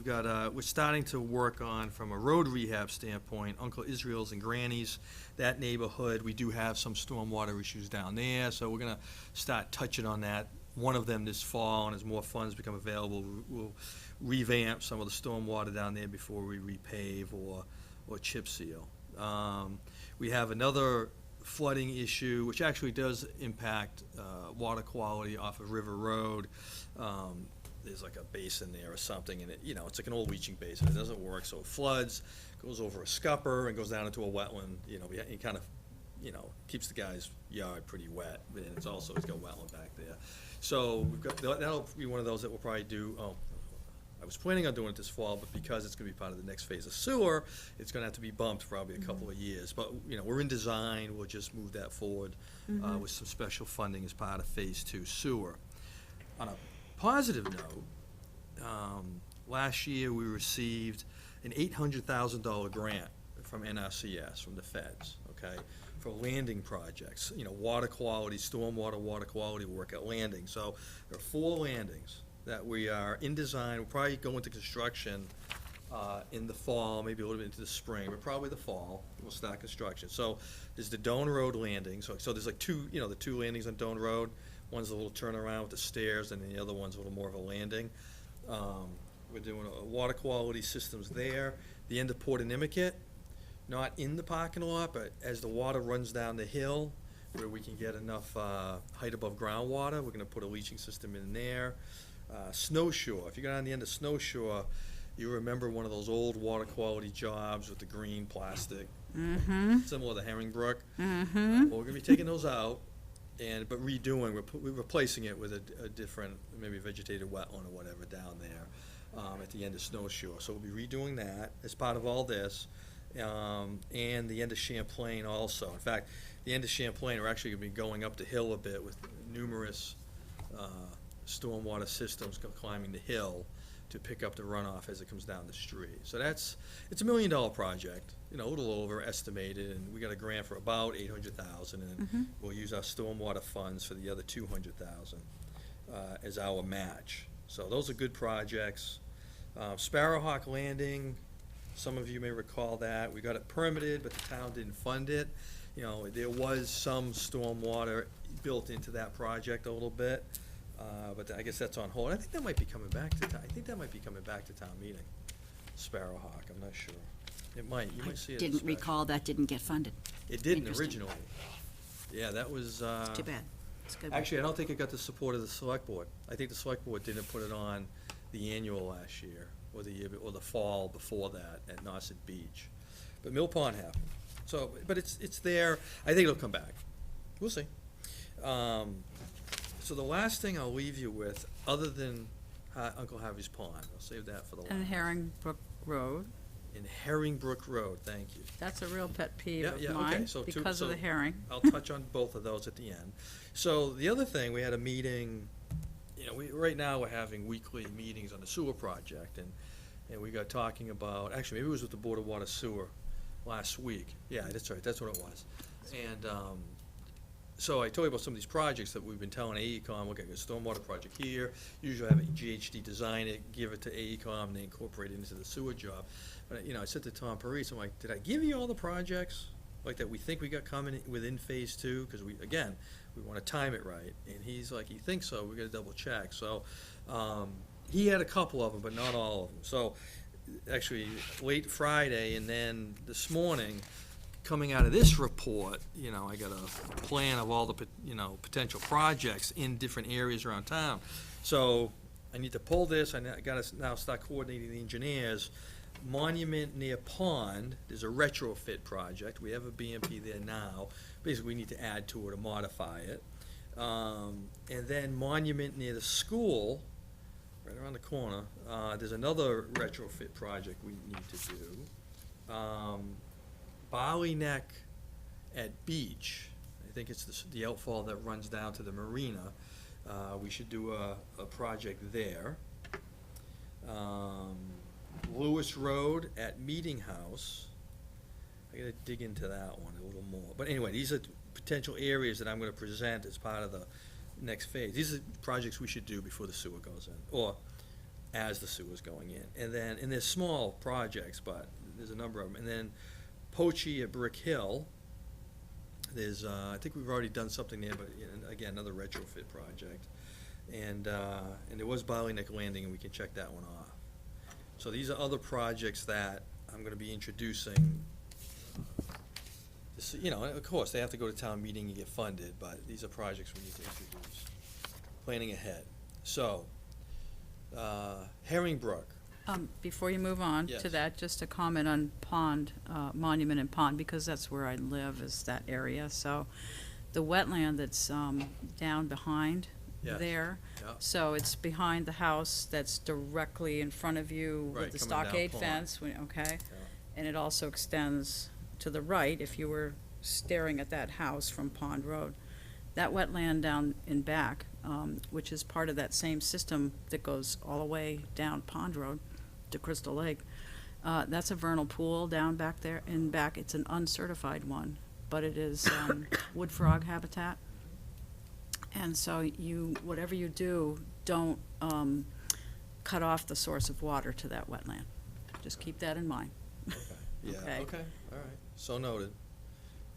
[SPEAKER 7] we're starting to work on, from a road rehab standpoint, Uncle Israel's and Granny's, that neighborhood, we do have some stormwater issues down there, so we're gonna start touching on that, one of them this fall, and as more funds become available, we'll revamp some of the stormwater down there before we repave or chip seal. We have another flooding issue, which actually does impact water quality off of River Road. There's like a basin there or something, and it's like an old leaching basin. It doesn't work, so it floods, goes over a scupper, and goes down into a wetland. It kind of, keeps the guy's yard pretty wet, and it's got wetland back there. So we've got that'll be one of those that we'll probably do. I was planning on doing it this fall, but because it's gonna be part of the next phase of sewer, it's gonna have to be bumped probably a couple of years. But, we're in design, we'll just move that forward with some special funding as part of Phase 2 sewer. On a positive note, last year we received an $800,000 grant from NRCS, from the feds, okay, for landing projects, water quality, stormwater water quality work at landing. So there are 4 landings that we are in design. We'll probably go into construction in the fall, maybe a little bit into the spring, but probably the fall, we'll start construction. So there's the Doan Road landing, so there's like the 2 landings on Doan Road. One's a little turnaround with the stairs, and then the other one's a little more of a landing. We're doing water quality systems there. The end of Port Inimicut, not in the parking lot, but as the water runs down the hill, where we can get enough height above groundwater, we're gonna put a leaching system in there. Snowshore, if you go down the end of Snowshore, you remember one of those old water quality jobs with the green plastic, similar to Herringbrook. Well, we're gonna be taking those out, but redoing, we're replacing it with a different, maybe vegetated wetland or whatever down there at the end of Snowshore. So we'll be redoing that as part of all this, and the end of Champlain also. In fact, the end of Champlain, we're actually gonna be going up the hill a bit with numerous stormwater systems climbing the hill to pick up the runoff as it comes down the street. So it's a $1 million project, a little over estimated, and we got a grant for about $800,000, and we'll use our stormwater funds for the other $200,000 as our match. So those are good projects. Sparrowhawk Landing, Some of you may recall that. We got it permitted, but the town didn't fund it. You know, there was some stormwater built into that project a little bit, but I guess that's on hold. I think that might be coming back to town, I think that might be coming back to town meeting, Sparrowhawk, I'm not sure. It might, you
[SPEAKER 3] I
[SPEAKER 7] might see it.
[SPEAKER 3] didn't recall that didn't get funded.
[SPEAKER 7] It didn't
[SPEAKER 3] Interesting.
[SPEAKER 7] originally. Yeah, that was,
[SPEAKER 3] Too bad. It's good.
[SPEAKER 7] actually, I don't think it got the support of the select board. I think the select board didn't put it on the annual last year, or the year, or the fall before that at Nauset Beach. But Mill Pond happened. So, but it's there. I think it'll come back. We'll see. So the last thing I'll leave you with, other than Uncle Harvey's Pond, I'll save that for the
[SPEAKER 1] And
[SPEAKER 7] last.
[SPEAKER 1] Herringbrook Road,
[SPEAKER 7] In Herringbrook Road, thank you.
[SPEAKER 1] that's a real pet peeve
[SPEAKER 7] Yeah,
[SPEAKER 1] of
[SPEAKER 7] yeah, okay,
[SPEAKER 1] mine,
[SPEAKER 7] so two-
[SPEAKER 1] because of the
[SPEAKER 7] so-
[SPEAKER 1] herring.
[SPEAKER 7] I'll touch on both of those at the end. So the other thing, we had a meeting, you know, right now we're having weekly meetings on the sewer project, and we got talking about, actually, maybe it was with the Board of Water Sewer last week. Yeah, that's right, that's what it was. And, so I told you about some of these projects that we've been telling AECom, we'll get a stormwater project here, usually have a GHD design it, give it to AECom, and they incorporate it into the sewer job. But, you know, I said to Tom Parise, I'm like, did I give you all the projects, like, that we think we got coming within phase two? Because we, again, we wanna time it right, and he's like, you think so, we gotta double check, so, he had a couple of them, but not all of them, so, actually, late Friday, and then this morning, coming out of this report, you know, I got a plan of all the, potential projects in different areas around town. So, I need to pull this, I gotta now start coordinating the engineers. Monument near Pond, there's a retrofit project, we have a BMP there now, basically we need to add to it or modify it. And then Monument near the school, right around the corner, there's another retrofit project we need to do. Barley Neck at Beach, I think it's the outfall that runs down to the marina, we should do a project there. Lewis Road at Meeting House, I gotta dig into that one a little more, but anyway, these are potential areas that I'm gonna present as part of the next phase. These are projects we should do before the sewer goes in, or as the sewer's going in. And then, and there's small projects, but there's a number of them. And then Pochi at Brick Hill, there's, I think we've already done something there, but again, another retrofit project. And there was Barley Neck Landing, and we can check that one off. So these are other projects that I'm gonna be introducing. This, you know, of course, they have to go to town meeting and get funded, but these are projects we need to introduce. Planning ahead. So, Herringbrook,
[SPEAKER 1] Before you move on
[SPEAKER 7] Yes.
[SPEAKER 1] to that, just a comment on Pond, Monument and Pond, because that's where I live, is that area. So the wetland that's down behind
[SPEAKER 7] Yes.
[SPEAKER 1] there,
[SPEAKER 7] yeah,
[SPEAKER 1] so it's behind the house that's directly in front of you
[SPEAKER 7] Right,
[SPEAKER 1] with the
[SPEAKER 7] coming down
[SPEAKER 1] stockade
[SPEAKER 7] Pond.
[SPEAKER 1] fence, okay?
[SPEAKER 7] yeah,
[SPEAKER 1] And it also extends to the right, if you were staring at that house from Pond Road. That wetland down in back, which is part of that same system that goes all the way down Pond Road to Crystal Lake, that's a vernal pool down back there in back. It's an uncertified one, but it is wood frog habitat. And so whatever you do, don't cut off the source of water to that wetland. Just keep that in mind.
[SPEAKER 7] okay, yeah,
[SPEAKER 1] Okay.
[SPEAKER 7] okay, all right, so noted.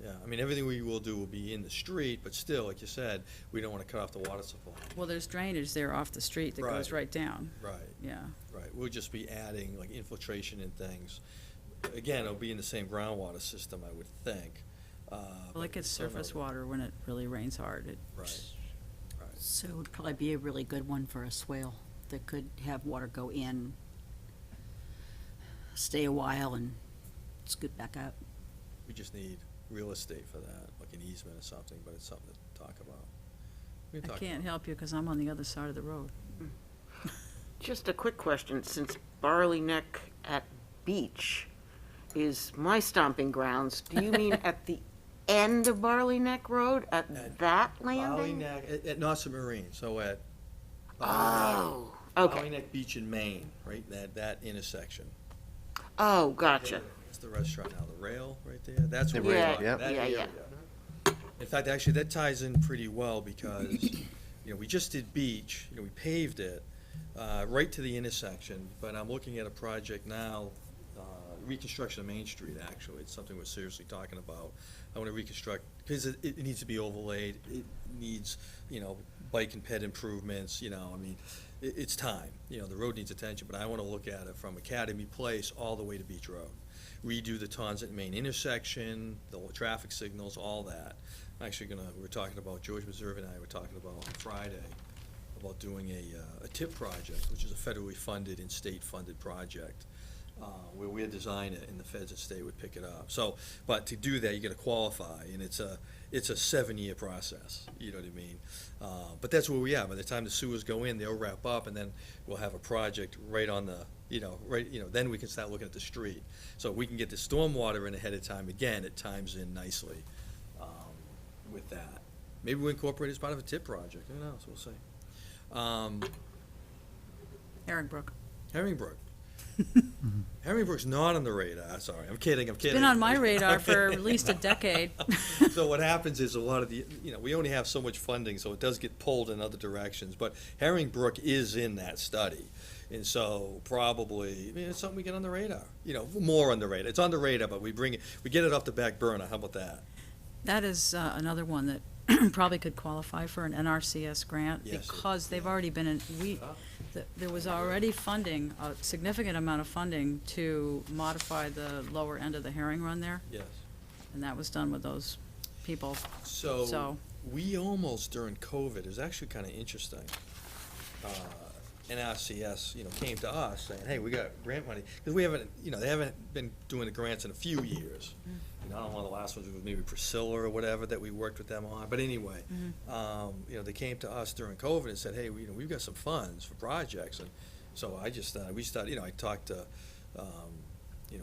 [SPEAKER 7] Yeah, I mean, everything we will do will be in the street, but still, like you said, we don't wanna cut off the water supply.
[SPEAKER 1] Well, there's drainage there off the street that goes
[SPEAKER 7] Right.
[SPEAKER 1] right down,
[SPEAKER 7] Right,
[SPEAKER 1] yeah.
[SPEAKER 7] right, we'll just be adding like infiltration and things. Again, it'll be in the same groundwater system, I would think.
[SPEAKER 1] Well,
[SPEAKER 7] but
[SPEAKER 1] it gets
[SPEAKER 7] so
[SPEAKER 1] surface
[SPEAKER 7] noted.
[SPEAKER 1] water when it really rains hard.
[SPEAKER 7] Right, right,
[SPEAKER 3] So it would probably be a really good one for a swale that could have water go in, stay a while and scoot back out.
[SPEAKER 7] we just need real estate for that, like an easement or something, but it's something to talk about. We can
[SPEAKER 1] I
[SPEAKER 7] talk
[SPEAKER 1] can't
[SPEAKER 7] about it.
[SPEAKER 1] help you because I'm on the other side of the road.
[SPEAKER 5] Just a quick question, since Barley Neck at Beach is my stomping grounds, do you mean at the end of Barley Neck Road, at
[SPEAKER 7] At
[SPEAKER 5] that
[SPEAKER 7] Barley
[SPEAKER 5] landing?
[SPEAKER 7] Neck, at Nauset Marine, so at.
[SPEAKER 5] Oh,
[SPEAKER 7] Barley
[SPEAKER 5] okay.
[SPEAKER 7] Neck Beach in Maine, right, that intersection.
[SPEAKER 5] Oh, gotcha.
[SPEAKER 7] It's the restaurant now, the Rail, right there, that's where
[SPEAKER 6] The
[SPEAKER 7] we're
[SPEAKER 5] Rail,
[SPEAKER 7] talking,
[SPEAKER 6] yep.
[SPEAKER 7] that
[SPEAKER 5] Yeah,
[SPEAKER 7] area.
[SPEAKER 5] yeah.
[SPEAKER 7] In fact, actually, that ties in pretty well because, you know, we just did Beach, we paved it, right to the intersection, but I'm looking at a project now, reconstruction of Main Street, actually. It's something we're seriously talking about. I wanna reconstruct, because it needs to be overlaid, it needs, bike and ped improvements, I mean, it's time. The road needs attention, but I wanna look at it from Academy Place all the way to Beach Road. Redo the Townsend Main intersection, the traffic signals, all that. I'm actually we're talking about, George Meserve and I were talking about on Friday, about doing a TIP project, which is a federally funded and state-funded project, where we'd design it and the feds and state would pick it up. So, but to do that, you gotta qualify, and it's a 7-year process, you know what I mean? But that's where we are. By the time the sewers go in, they'll wrap up, and then we'll have a project right on the, then we can start looking at the street. So we can get the stormwater in ahead of time, again, it times in nicely, with that. Maybe we'll incorporate it as part of a TIP project, who knows, we'll see.
[SPEAKER 1] Herringbrook.
[SPEAKER 7] Herringbrook. Herringbrook's not on the radar, sorry, I'm kidding.
[SPEAKER 1] It's been on my radar for at least a decade.
[SPEAKER 7] So what happens is a lot of we only have so much funding, so it does get pulled in other directions, but Herringbrook is in that study. And so probably, it's something we get on the radar, more on the radar. It's on the radar, but we get it off the back burner, how about that?
[SPEAKER 1] That is another one that probably could qualify for an NRCS grant,
[SPEAKER 7] Yes,
[SPEAKER 1] because they've already been there was already funding, a significant amount of funding to modify the lower end of the Herring Run there,
[SPEAKER 7] Yes.
[SPEAKER 1] and that was done with those people.
[SPEAKER 7] So, we almost, during COVID, it was actually kind of interesting. NRCS, came to us saying, hey, we got grant money, because we haven't, they haven't been doing the grants in a few years. I don't know, one of the last ones was maybe Priscilla or whatever that we worked with them on, but anyway, they came to us during COVID and said, hey, we've got some funds for projects, and so we started, I talked to,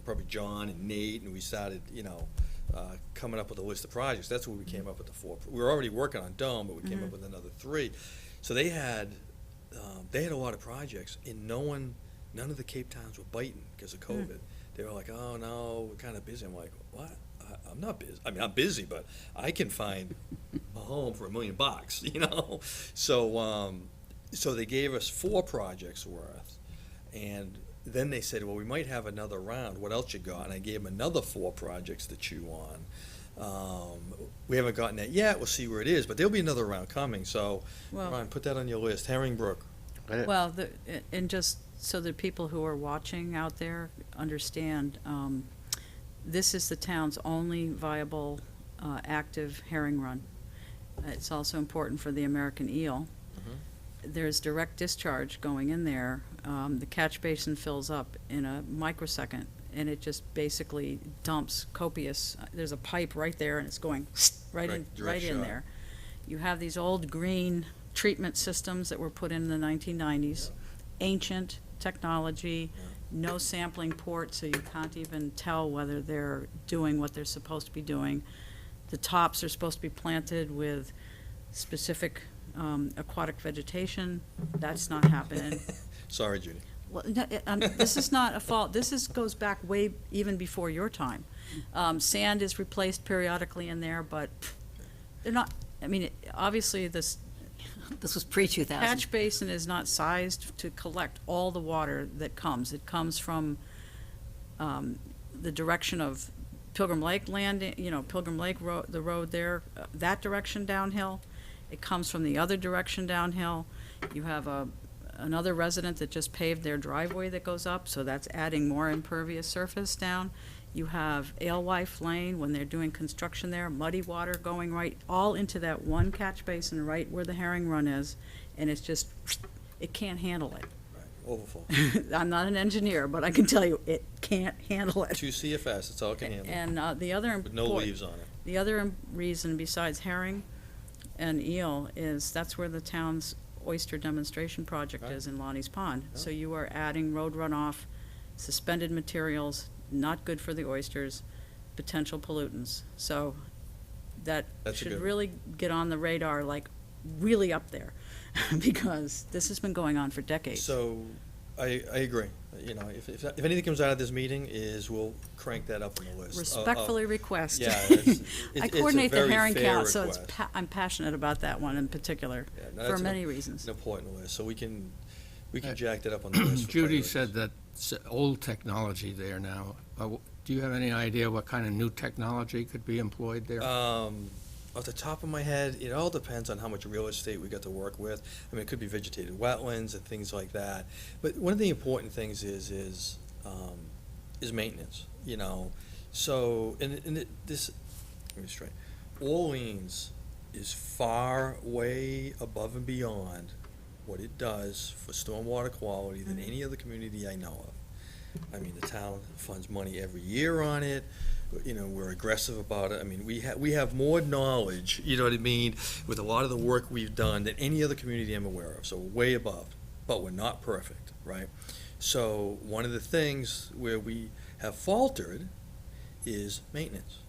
[SPEAKER 7] probably John and Nate, and we started, coming up with a list of projects. That's where we came up with the 4. We were already working on Dome, but we came up with another 3. So they had a lot of projects, and none of the Cape Towns were biting because of COVID. They were like, oh no, we're kind of busy. I'm like, what? I'm not busy. I mean, I'm busy, but I can find a home for $1 million, So they gave us 4 projects worth, and then they said, well, we might have another round. What else you got? And I gave them another 4 projects to chew on. We haven't gotten that yet. We'll see where it is, but there'll be another round coming. So,
[SPEAKER 1] Well-
[SPEAKER 7] Ron, put that on your list. Herringbrook.
[SPEAKER 1] Well, and just so that people who are watching out there understand, this is the town's only viable active herring run. It's also important for the American eel. There's direct discharge going in there. The catch basin fills up in a microsecond, and it just basically dumps copious. There's a pipe right there, and it's going right in
[SPEAKER 7] direct shot.
[SPEAKER 1] there. You have these old green treatment systems that were put in the 1990s, ancient technology, no sampling port, so you can't even tell whether they're doing what they're supposed to be doing. The tops are supposed to be planted with specific aquatic vegetation. That's not happening.
[SPEAKER 7] Sorry, Judy.
[SPEAKER 1] Well, this is not a fault. Goes back way even before your time. Sand is replaced periodically in there, but they're not. I mean, obviously this
[SPEAKER 3] This was pre-2000.
[SPEAKER 1] catch basin is not sized to collect all the water that comes. It comes from the direction of Pilgrim Lake Landing, Pilgrim Lake Road, the road there, that direction downhill. It comes from the other direction downhill. You have another resident that just paved their driveway that goes up, so that's adding more impervious surface down. You have Alewife Lane, when they're doing construction there, muddy water going right all into that one catch basin right where the herring run is, and it's just, it can't handle it.
[SPEAKER 7] Right, overfull.
[SPEAKER 1] I'm not an engineer, but I can tell you, it can't handle it.
[SPEAKER 7] 2 CFS, that's all it can handle,
[SPEAKER 1] And the other
[SPEAKER 7] with no
[SPEAKER 1] important-
[SPEAKER 7] leaves on it.
[SPEAKER 1] The other reason besides herring and eel is that's where the town's oyster demonstration project
[SPEAKER 7] Right.
[SPEAKER 1] is in Lonnie's Pond. So
[SPEAKER 7] Yeah.
[SPEAKER 1] you are adding road runoff, suspended materials, not good for the oysters, potential pollutants. So that
[SPEAKER 7] That's a
[SPEAKER 1] should
[SPEAKER 7] good one.
[SPEAKER 1] really get on the radar, like really up there, because this has been going on for decades.
[SPEAKER 7] So, I agree. If anything comes out of this meeting is we'll crank that up on the list.
[SPEAKER 1] Respectfully request.
[SPEAKER 7] Yeah, it's
[SPEAKER 1] I
[SPEAKER 7] a
[SPEAKER 1] coordinate the
[SPEAKER 7] very
[SPEAKER 1] herring
[SPEAKER 7] fair
[SPEAKER 1] count, so
[SPEAKER 7] request.
[SPEAKER 1] I'm passionate about that one in particular,
[SPEAKER 7] Yeah, no,
[SPEAKER 1] for
[SPEAKER 7] that's
[SPEAKER 1] many reasons.
[SPEAKER 7] An important list, so we can jack that up on the list. for
[SPEAKER 4] Judy
[SPEAKER 7] priorities.
[SPEAKER 4] said that old technology there now. Do you have any idea what kind of new technology could be employed there?
[SPEAKER 7] Off the top of my head, it all depends on how much real estate we got to work with. I mean, it could be vegetated wetlands and things like that. But one of the important things is maintenance, you know? So, let me straight. Orleans is far, way above and beyond what it does for stormwater quality than any other community I know of. I mean, the town funds money every year on it. You know, we're aggressive about it. I mean, we have more knowledge, you know what I mean, with a lot of the work we've done than any other community I'm aware of, so way above. But we're not perfect, right? So one of the things where we have faltered is maintenance.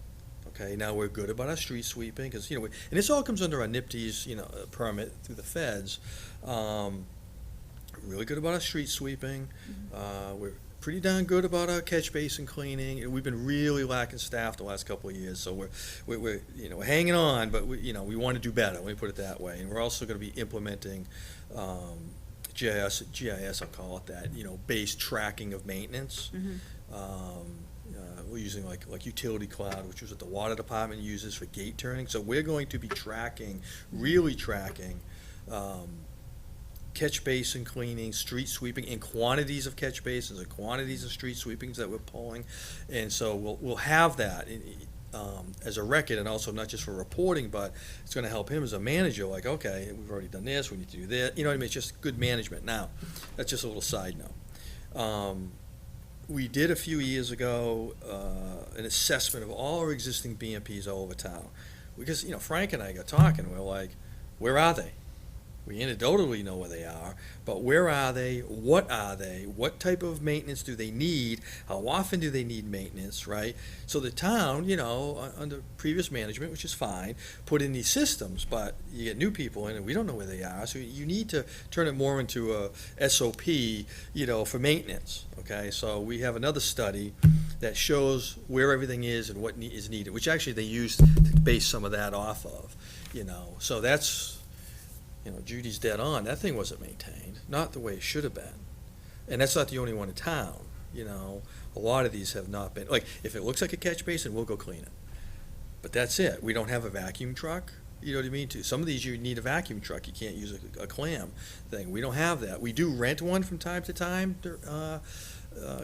[SPEAKER 7] Okay, now we're good about our street sweeping, because, you know, and this all comes under our NIPD's, you know, permit through the feds. Really good about our street sweeping. We're pretty darn good about our catch basin cleaning. And we've been really lacking staff the last couple of years, so we're you know, we're hanging on, but we, you know, we want to do better. Let me put it that way. And we're also going to be implementing GIS, I'll call it that. You know, based tracking of maintenance. We're using like Utility Cloud, which is what the water department uses for gate turning. So we're going to be tracking, really tracking, catch basin cleaning, street sweeping, and quantities of catch basins and quantities of street sweepings that we're pulling. And so we'll have that as a record, and also not just for reporting, but it's going to help him as a manager. Like, okay, we've already done this, we need to do that. You know what I mean? It's just good management. Now, that's just a little side note. We did a few years ago an assessment of all our existing BMPs all over town. Because, you know, Frank and I got talking, we're like, where are they? We anecdotally know where they are, but where are they? What are they? What type of maintenance do they need? How often do they need maintenance, right? So the town, you know, under previous management, which is fine, put in these systems, but you get new people in and we don't know where they are. So you need to turn it more into a SOP, you know, for maintenance, okay? So we have another study that shows where everything is and what is needed, which actually they used to base some of that off of, you know. So that's, you know, Judy's dead on. That thing wasn't maintained, not the way it should have been. And that's not the only one in town, you know. A lot of these have not been, like, if it looks like a catch basin, we'll go clean it. But that's it. We don't have a vacuum truck, you know what I mean? Some of these you need a vacuum truck. You can't use a clam thing. We don't have that. We do rent one from time to time, a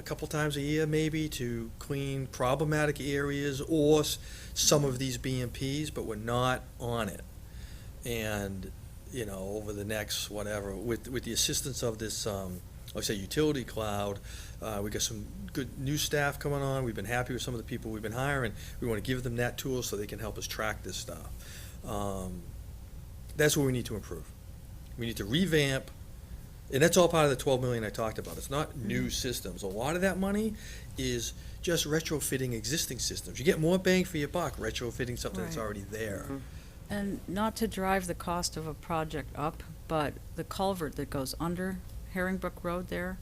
[SPEAKER 7] couple times a year maybe, to clean problematic areas or some of these BMPs, but we're not on it. And you know, over the next whatever, with the assistance of this, like I say, Utility Cloud, we got some good new staff coming on. We've been happy with some of the people we've been hiring. We want to give them that tool so they can help us track this stuff. That's where we need to improve. We need to revamp, and that's all part of the 12 million I talked about. It's not new systems. A lot of that money is just retrofitting existing systems. You get more bang for your buck retrofitting something that's
[SPEAKER 1] Right.
[SPEAKER 7] already there.
[SPEAKER 1] And not to drive the cost of a project up, but the culvert that goes under Herringbrook Road there,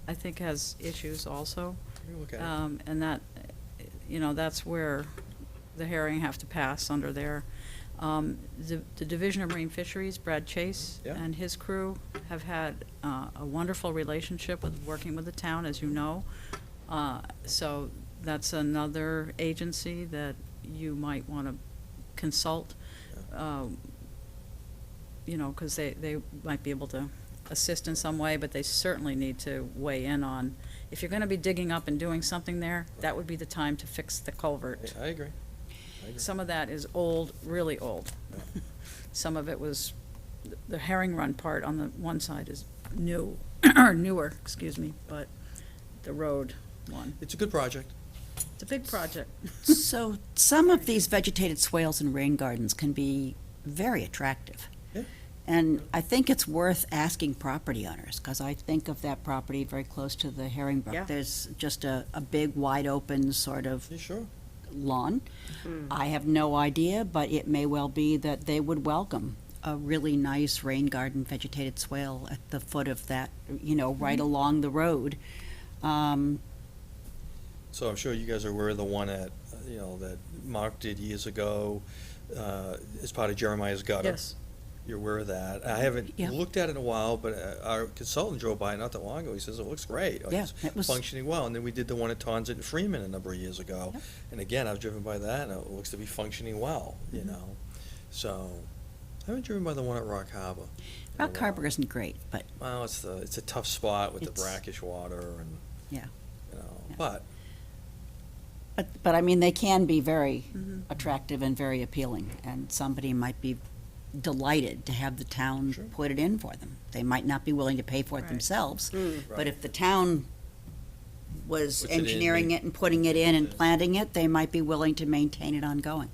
[SPEAKER 1] I think has issues also.
[SPEAKER 7] You look at it.
[SPEAKER 1] And that, you know, that's where the herring have to pass under there. The Division of Marine Fisheries, Brad Chase
[SPEAKER 7] Yeah.
[SPEAKER 1] and his crew have had a wonderful relationship with working with the town, as you know. So that's another agency that you might want to consult. You know, because they might be able to assist in some way, but they certainly need to weigh in on, if you're going to be digging up and doing something there, that would be the time to fix the culvert.
[SPEAKER 7] I agree.
[SPEAKER 1] Some of that is old, really old. Some of it was, the Herring Run part on the one side is new, or newer, excuse me, but the road one,
[SPEAKER 7] It's a good project.
[SPEAKER 1] it's a big project.
[SPEAKER 3] So some of these vegetated swales and rain gardens can be very attractive.
[SPEAKER 7] Yeah.
[SPEAKER 3] And I think it's worth asking property owners, because I think of that property very close to the Herringbrook.
[SPEAKER 1] Yeah.
[SPEAKER 3] There's just a big, wide open sort of
[SPEAKER 7] Yeah, sure.
[SPEAKER 3] lawn. I have no idea, but it may well be that they would welcome a really nice rain garden vegetated swale at the foot of that, you know, right along the road.
[SPEAKER 7] So I'm sure you guys are aware of the one at, you know, that Mark did years ago, as part of Jeremiah's gutter.
[SPEAKER 1] Yes,
[SPEAKER 7] you're aware of that. I haven't
[SPEAKER 3] Yeah.
[SPEAKER 7] looked at it in a while, but our consultant drove by not that long ago. He says it looks great. Like,
[SPEAKER 3] Yeah,
[SPEAKER 7] it's
[SPEAKER 3] it was-
[SPEAKER 7] functioning well. And then we did the one at Tonsit and Freeman a number of years ago.
[SPEAKER 3] Yep.
[SPEAKER 7] And again, I was driven by that, and it looks to be functioning well, you
[SPEAKER 3] Mm-hmm.
[SPEAKER 7] know? So, I haven't driven by the one at Rock Harbor. in a
[SPEAKER 3] Rock
[SPEAKER 7] while.
[SPEAKER 3] Harbor isn't great, but
[SPEAKER 7] Well, it's a tough spot with the
[SPEAKER 3] It's-
[SPEAKER 7] brackish water and,
[SPEAKER 3] yeah.
[SPEAKER 7] you know,
[SPEAKER 3] Yeah.
[SPEAKER 7] but
[SPEAKER 3] But I mean, they can be very
[SPEAKER 1] Mhm.
[SPEAKER 3] attractive and very appealing, and somebody might be delighted to have the town
[SPEAKER 7] Sure.
[SPEAKER 3] put it in for them. They might not be willing to pay for it
[SPEAKER 1] Right.
[SPEAKER 3] themselves,
[SPEAKER 5] Mm.
[SPEAKER 3] but
[SPEAKER 7] Right.
[SPEAKER 3] if the town was
[SPEAKER 7] Puts it in,
[SPEAKER 3] engineering
[SPEAKER 7] they-
[SPEAKER 3] it and putting it in and
[SPEAKER 7] Yeah.
[SPEAKER 3] planting it, they might be willing to maintain it ongoing.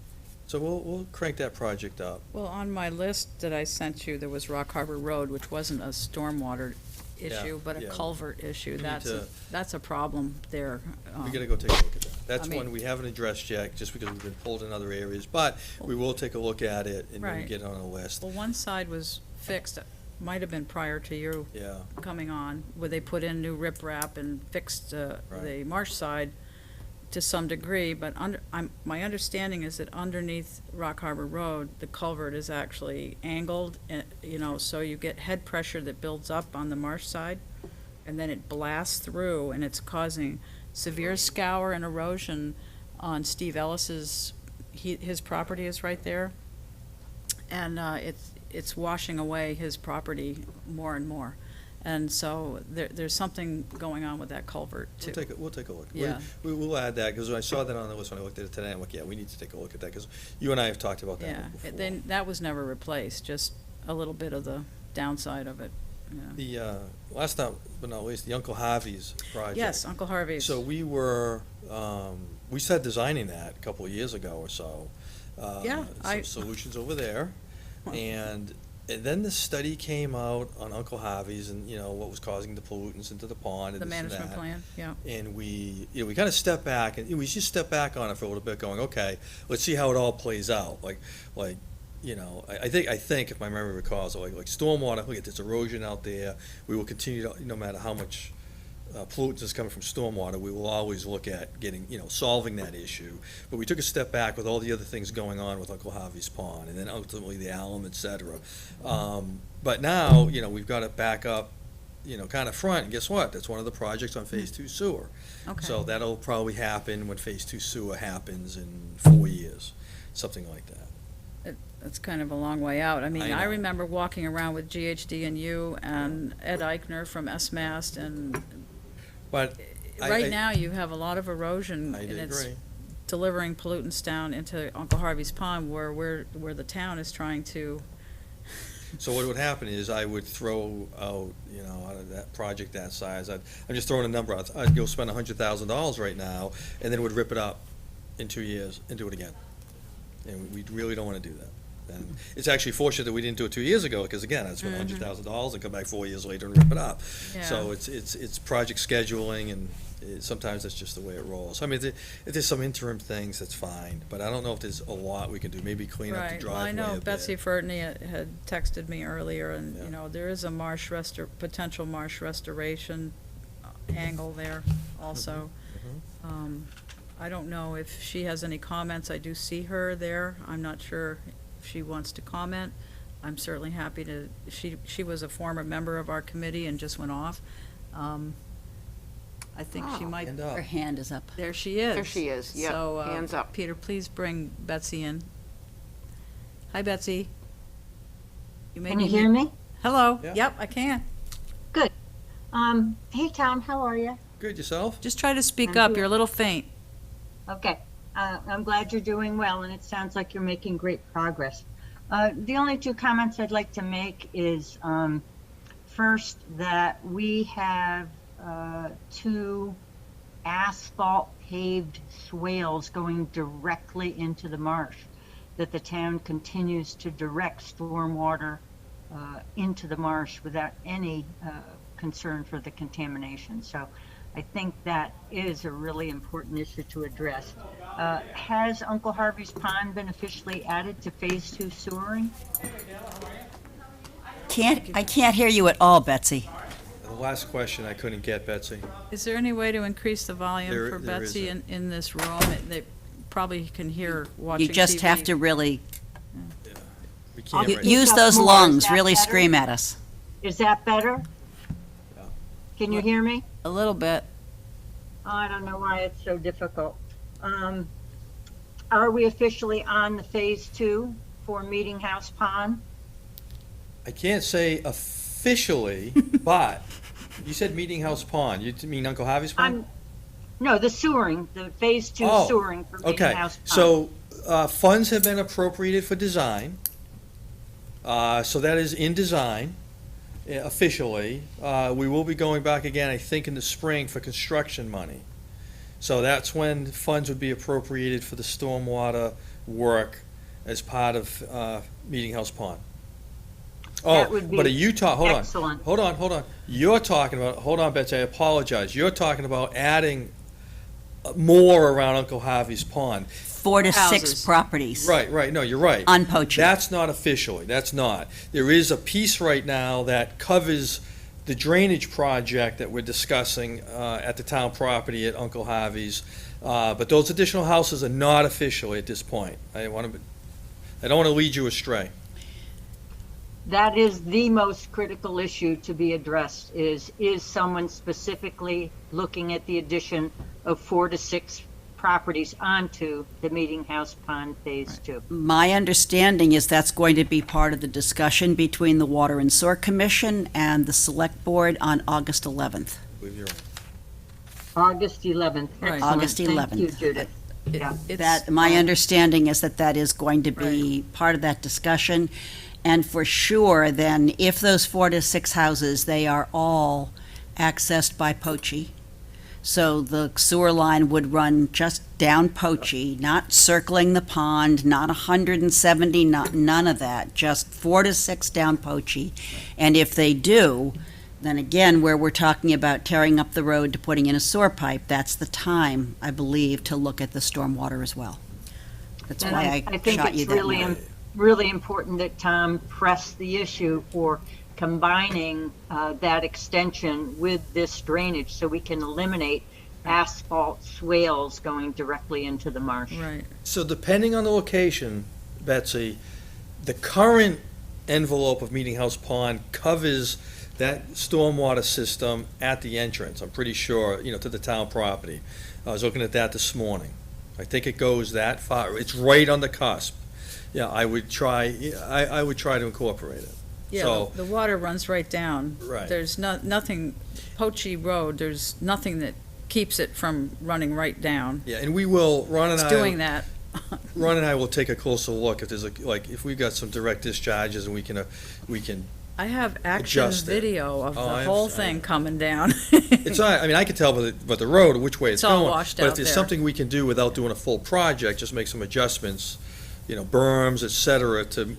[SPEAKER 7] So we'll crank that project up.
[SPEAKER 1] Well, on my list that I sent you, there was Rock Harbor Road, which wasn't a stormwater issue, but a
[SPEAKER 7] yeah.
[SPEAKER 1] culvert issue.
[SPEAKER 7] need
[SPEAKER 1] That's,
[SPEAKER 7] to-
[SPEAKER 1] that's a problem there.
[SPEAKER 7] We gotta go take a look at that. That's
[SPEAKER 1] I mean-
[SPEAKER 7] one we haven't addressed yet, just because we've been pulled in other areas, but we will take a look at it and maybe
[SPEAKER 1] Right.
[SPEAKER 7] get it on a list.
[SPEAKER 1] Well, one side was fixed, might have been prior to you
[SPEAKER 7] Yeah,
[SPEAKER 1] coming on, where they put in new riprap and fixed the
[SPEAKER 7] Right.
[SPEAKER 1] marsh side to some degree, but my understanding is that underneath Rock Harbor Road, the culvert is actually angled, you know, so you get head pressure that builds up on the marsh side, and then it blasts through, and it's causing severe scour and erosion on Steve Ellis's, his property is right there. And it's washing away his property more and more. And so there's something going on with that culvert too.
[SPEAKER 7] we'll take a look.
[SPEAKER 1] Yeah.
[SPEAKER 7] We'll add that, because I saw that on the list when I looked at it today, I'm like, yeah, we need to take a look at that, because you and I have talked about
[SPEAKER 1] Yeah,
[SPEAKER 7] that before.
[SPEAKER 1] then, that was never replaced, just a little bit of the downside of it, yeah.
[SPEAKER 7] The, last not, but not least, the Uncle Harvey's project.
[SPEAKER 1] Yes, Uncle Harvey's.
[SPEAKER 7] So we started designing that a couple of years ago or so.
[SPEAKER 1] Yeah,
[SPEAKER 7] Some solutions over there. And then the study came out on Uncle Harvey's and, you know, what was causing the pollutants into the pond and
[SPEAKER 1] The
[SPEAKER 7] this and
[SPEAKER 1] management
[SPEAKER 7] that.
[SPEAKER 1] plan, yeah.
[SPEAKER 7] And we kind of stepped back, and we just stepped back on it for a little bit, going, okay, let's see how it all plays out. Like, you know, I think if my memory recalls, like stormwater, look at this erosion out there. We will continue to, no matter how much pollutants is coming from stormwater, we will always look at getting, you know, solving that issue. But we took a step back with all the other things going on with Uncle Harvey's Pond, and then ultimately the alum, et cetera. But now, you know, we've got it back up, you know, kind of front, and guess what? That's one of the projects on Phase 2 sewer.
[SPEAKER 1] Okay.
[SPEAKER 7] So that'll probably happen when Phase 2 sewer happens in 4 years, something like that.
[SPEAKER 1] That's kind of a long way out. I mean, I
[SPEAKER 7] know.
[SPEAKER 1] remember walking around with GHD and you and Ed Eichner from SMAST, and
[SPEAKER 7] But
[SPEAKER 1] right now you have a lot of erosion,
[SPEAKER 7] I
[SPEAKER 1] and it's
[SPEAKER 7] agree.
[SPEAKER 1] delivering pollutants down into Uncle Harvey's Pond, where the town is trying to,
[SPEAKER 7] So what would happen is I would throw out, you know, out of that project that size, I'm just throwing a number out. I'd go spend $100,000 right now, and then would rip it up in 2 years and do it again. And we really don't want to do that. And it's actually fortunate that we didn't do it 2 years ago, because again, I'd spend $100,000 and come back 4 years later and rip it up. So
[SPEAKER 1] Yeah.
[SPEAKER 7] it's project scheduling, and sometimes that's just the way it rolls. I mean, if there's some interim things, that's fine, but I don't know if there's a lot we can do. Maybe clean up the
[SPEAKER 1] right,
[SPEAKER 7] driveway
[SPEAKER 1] well, I know
[SPEAKER 7] a bit.
[SPEAKER 1] Betsy Fertney had texted me earlier, and,
[SPEAKER 7] Yeah.
[SPEAKER 1] you know, there is a potential marsh restoration angle there also. I don't know if she has any comments. I do see her there. I'm not sure if she wants to comment. I'm certainly happy to, she was a former member of our committee and just went off. I think she
[SPEAKER 5] Oh.
[SPEAKER 1] might,
[SPEAKER 7] Hand up.
[SPEAKER 3] Her hand is up.
[SPEAKER 1] there she is.
[SPEAKER 5] There she is. Yep,
[SPEAKER 1] So,
[SPEAKER 5] hands up.
[SPEAKER 1] Peter, please bring Betsy in. Hi, Betsy. may
[SPEAKER 6] Can
[SPEAKER 1] be
[SPEAKER 6] you hear
[SPEAKER 1] mu-
[SPEAKER 6] me?
[SPEAKER 1] Hello.
[SPEAKER 7] Yeah.
[SPEAKER 1] Yep, I can.
[SPEAKER 6] Good. Hey, Tom, how are you?
[SPEAKER 7] Good, yourself?
[SPEAKER 1] Just try to speak
[SPEAKER 6] I'm
[SPEAKER 1] up.
[SPEAKER 6] good.
[SPEAKER 1] You're a little faint.
[SPEAKER 6] Okay. I'm glad you're doing well, and it sounds like you're making great progress. The only two comments I'd like to make is, first, that we have 2 asphalt paved swales going directly into the marsh, that the town continues to direct stormwater into the marsh without any concern for the contamination. So I think that is a really important issue to address. Has Uncle Harvey's Pond been officially added to Phase 2 sewering?
[SPEAKER 3] I can't hear you at all, Betsy.
[SPEAKER 7] The last question I couldn't get, Betsy.
[SPEAKER 1] Is there any way to increase the volume
[SPEAKER 7] There-
[SPEAKER 1] for
[SPEAKER 7] there
[SPEAKER 1] Betsy
[SPEAKER 7] isn't.
[SPEAKER 1] in this room? They probably can hear watching
[SPEAKER 3] You just have
[SPEAKER 1] TV.
[SPEAKER 3] to really,
[SPEAKER 7] We can't
[SPEAKER 6] You-
[SPEAKER 7] right
[SPEAKER 6] you-
[SPEAKER 3] Use
[SPEAKER 6] up
[SPEAKER 3] those
[SPEAKER 6] more, is
[SPEAKER 3] lungs,
[SPEAKER 6] that
[SPEAKER 3] really
[SPEAKER 6] better?
[SPEAKER 3] scream at us.
[SPEAKER 6] Is that better?
[SPEAKER 7] Yeah.
[SPEAKER 6] Can you hear me?
[SPEAKER 1] A little bit.
[SPEAKER 6] Oh, I don't know why it's so difficult. Are we officially on the phase 2 for Meeting House Pond?
[SPEAKER 7] I can't say officially, but you said Meeting House Pond. You mean Uncle Harvey's Pond?
[SPEAKER 6] No, the sewering, the phase 2
[SPEAKER 7] Oh,
[SPEAKER 6] sewering for Meeting
[SPEAKER 7] Okay,
[SPEAKER 6] House Pond.
[SPEAKER 7] so, funds have been appropriated for design. So that is in design, officially. We will be going back again, I think, in the spring for construction money. So that's when funds would be appropriated for the stormwater work as part of, Meeting House Pond.
[SPEAKER 6] That
[SPEAKER 7] Oh,
[SPEAKER 6] would be
[SPEAKER 7] but are you hold on.
[SPEAKER 6] excellent.
[SPEAKER 7] Hold on. You're talking about, hold on, Betsy, I apologize. You're talking about adding more around Uncle Harvey's Pond.
[SPEAKER 3] 4 to 6
[SPEAKER 1] Houses.
[SPEAKER 3] properties.
[SPEAKER 7] Right, no, you're right.
[SPEAKER 3] On Poachie.
[SPEAKER 7] That's not officially, that's not. There is a piece right now that covers the drainage project that we're discussing at the town property at Uncle Harvey's. But those additional houses are not officially at this point. I don't want to lead you astray.
[SPEAKER 6] That is the most critical issue to be addressed, is someone specifically looking at the addition of 4 to 6 properties onto the Meeting House Pond Phase 2?
[SPEAKER 3] My understanding is that's going to be part of the discussion between the Water and Sewer Commission and the Select Board on August 11th.
[SPEAKER 7] I believe you're right.
[SPEAKER 6] August 11th.
[SPEAKER 1] Right.
[SPEAKER 6] Excellent.
[SPEAKER 3] August
[SPEAKER 6] Thank you,
[SPEAKER 3] 11th.
[SPEAKER 6] Judith. Yeah.
[SPEAKER 3] That, my understanding is that that is going to be part of that discussion. And for sure, then, if those 4 to 6 houses, they are all accessed by Poachie. So the sewer line would run just down Poachie, not circling the pond, not 170, none of that, just 4 to 6 down Poachie. And if they do, then again, where we're talking about tearing up the road to putting in a sewer pipe, that's the time, I believe, to look at the stormwater as well. That's
[SPEAKER 6] And
[SPEAKER 3] why I
[SPEAKER 6] think
[SPEAKER 3] shot you
[SPEAKER 6] it's
[SPEAKER 3] that
[SPEAKER 6] really,
[SPEAKER 3] note.
[SPEAKER 6] really important that Tom press the issue for combining that extension with this drainage so we can eliminate asphalt swales going directly into the marsh.
[SPEAKER 1] Right.
[SPEAKER 7] So depending on the location, Betsy, the current envelope of Meeting House Pond covers that stormwater system at the entrance, I'm pretty sure, to the town property. I was looking at that this morning. I think it goes that far. It's right on the cusp. Yeah, I would try to incorporate it.
[SPEAKER 1] Yeah,
[SPEAKER 7] So-
[SPEAKER 1] the water runs right down.
[SPEAKER 7] Right.
[SPEAKER 1] There's nothing, Poachie Road, there's nothing that keeps it from running right down.
[SPEAKER 7] Yeah, and we will,
[SPEAKER 1] It's doing that.
[SPEAKER 7] Ron and I will take a closer look if there's if we've got some direct discharges and we can
[SPEAKER 1] I have action
[SPEAKER 7] Adjust it.
[SPEAKER 1] video of
[SPEAKER 7] Oh,
[SPEAKER 1] the
[SPEAKER 7] I
[SPEAKER 1] whole
[SPEAKER 7] understand.
[SPEAKER 1] thing coming down.
[SPEAKER 7] It's not, I mean, I can tell by the road which way it's
[SPEAKER 1] It's all
[SPEAKER 7] going.
[SPEAKER 1] washed
[SPEAKER 7] But
[SPEAKER 1] out
[SPEAKER 7] if there's
[SPEAKER 1] there.
[SPEAKER 7] something we can do without doing a full project, just make some adjustments, berms, et cetera, to,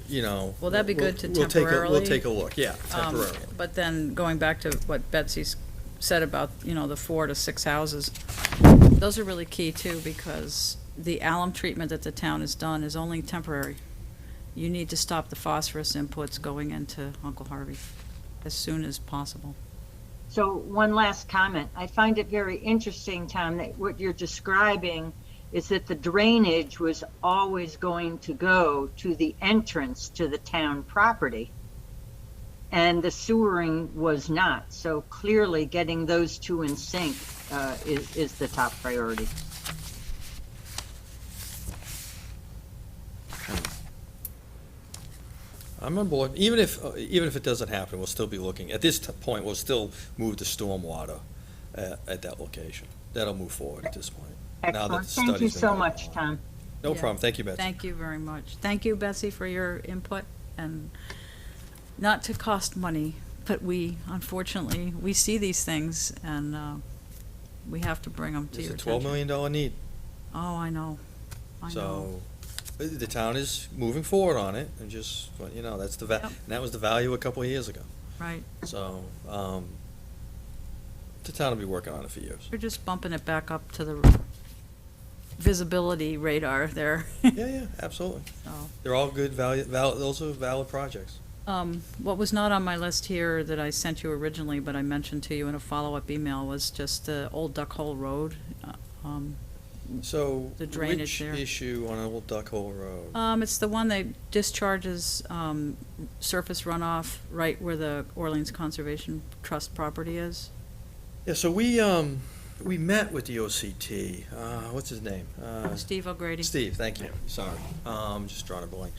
[SPEAKER 1] Well, that'd be good to
[SPEAKER 7] we'll
[SPEAKER 1] temporarily,
[SPEAKER 7] We'll take a look, yeah, temporarily.
[SPEAKER 1] But then going back to what Betsy's said about, the 4 to 6 houses, those are really key too, because the alum treatment that the town has done is only temporary. You need to stop the phosphorus inputs going into Uncle Harvey as soon as possible.
[SPEAKER 6] So one last comment. I find it very interesting, Tom, that what you're describing is that the drainage was always going to go to the entrance to the town property, and the sewering was not. So clearly, getting those two in sync is the top priority.
[SPEAKER 7] I'm on board, even if it doesn't happen, we'll still be looking, at this point, we'll still move the stormwater at that location. That'll move forward at this point. Now that
[SPEAKER 6] Excellent.
[SPEAKER 7] the
[SPEAKER 6] Thank you
[SPEAKER 7] study's been
[SPEAKER 6] so
[SPEAKER 7] going
[SPEAKER 6] much,
[SPEAKER 7] on.
[SPEAKER 6] Tom.
[SPEAKER 7] No
[SPEAKER 1] Yeah.
[SPEAKER 7] problem, thank you, Betsy.
[SPEAKER 1] Thank you very much. Thank you, Betsy, for your input, and not to cost money, but we, unfortunately, we see these things, and we have to bring them to
[SPEAKER 7] There's
[SPEAKER 1] your
[SPEAKER 7] a
[SPEAKER 1] attention.
[SPEAKER 7] $12 million need.
[SPEAKER 1] Oh, I know.
[SPEAKER 7] So, the town is moving forward on it, and just, that's the,
[SPEAKER 1] Yep.
[SPEAKER 7] and that was the value a couple of years ago.
[SPEAKER 1] Right.
[SPEAKER 7] So, the town will be working on it for years.
[SPEAKER 1] We're just bumping it back up to the visibility radar there.
[SPEAKER 7] Yeah, absolutely.
[SPEAKER 1] So,
[SPEAKER 7] They're all good, those are valid projects.
[SPEAKER 1] what was not on my list here that I sent you originally, but I mentioned to you in a follow-up email, was just the Old Duck Hole Road.
[SPEAKER 7] So,
[SPEAKER 1] The drainage
[SPEAKER 7] which
[SPEAKER 1] there.
[SPEAKER 7] issue on Old Duck Hole Road?
[SPEAKER 1] It's the one that discharges, surface runoff right where the Orleans Conservation Trust property is.
[SPEAKER 7] Yeah, so we met with the OCT, what's his name?
[SPEAKER 1] Steve O'Grady.
[SPEAKER 7] Steve, thank you, sorry, just drawing a blank.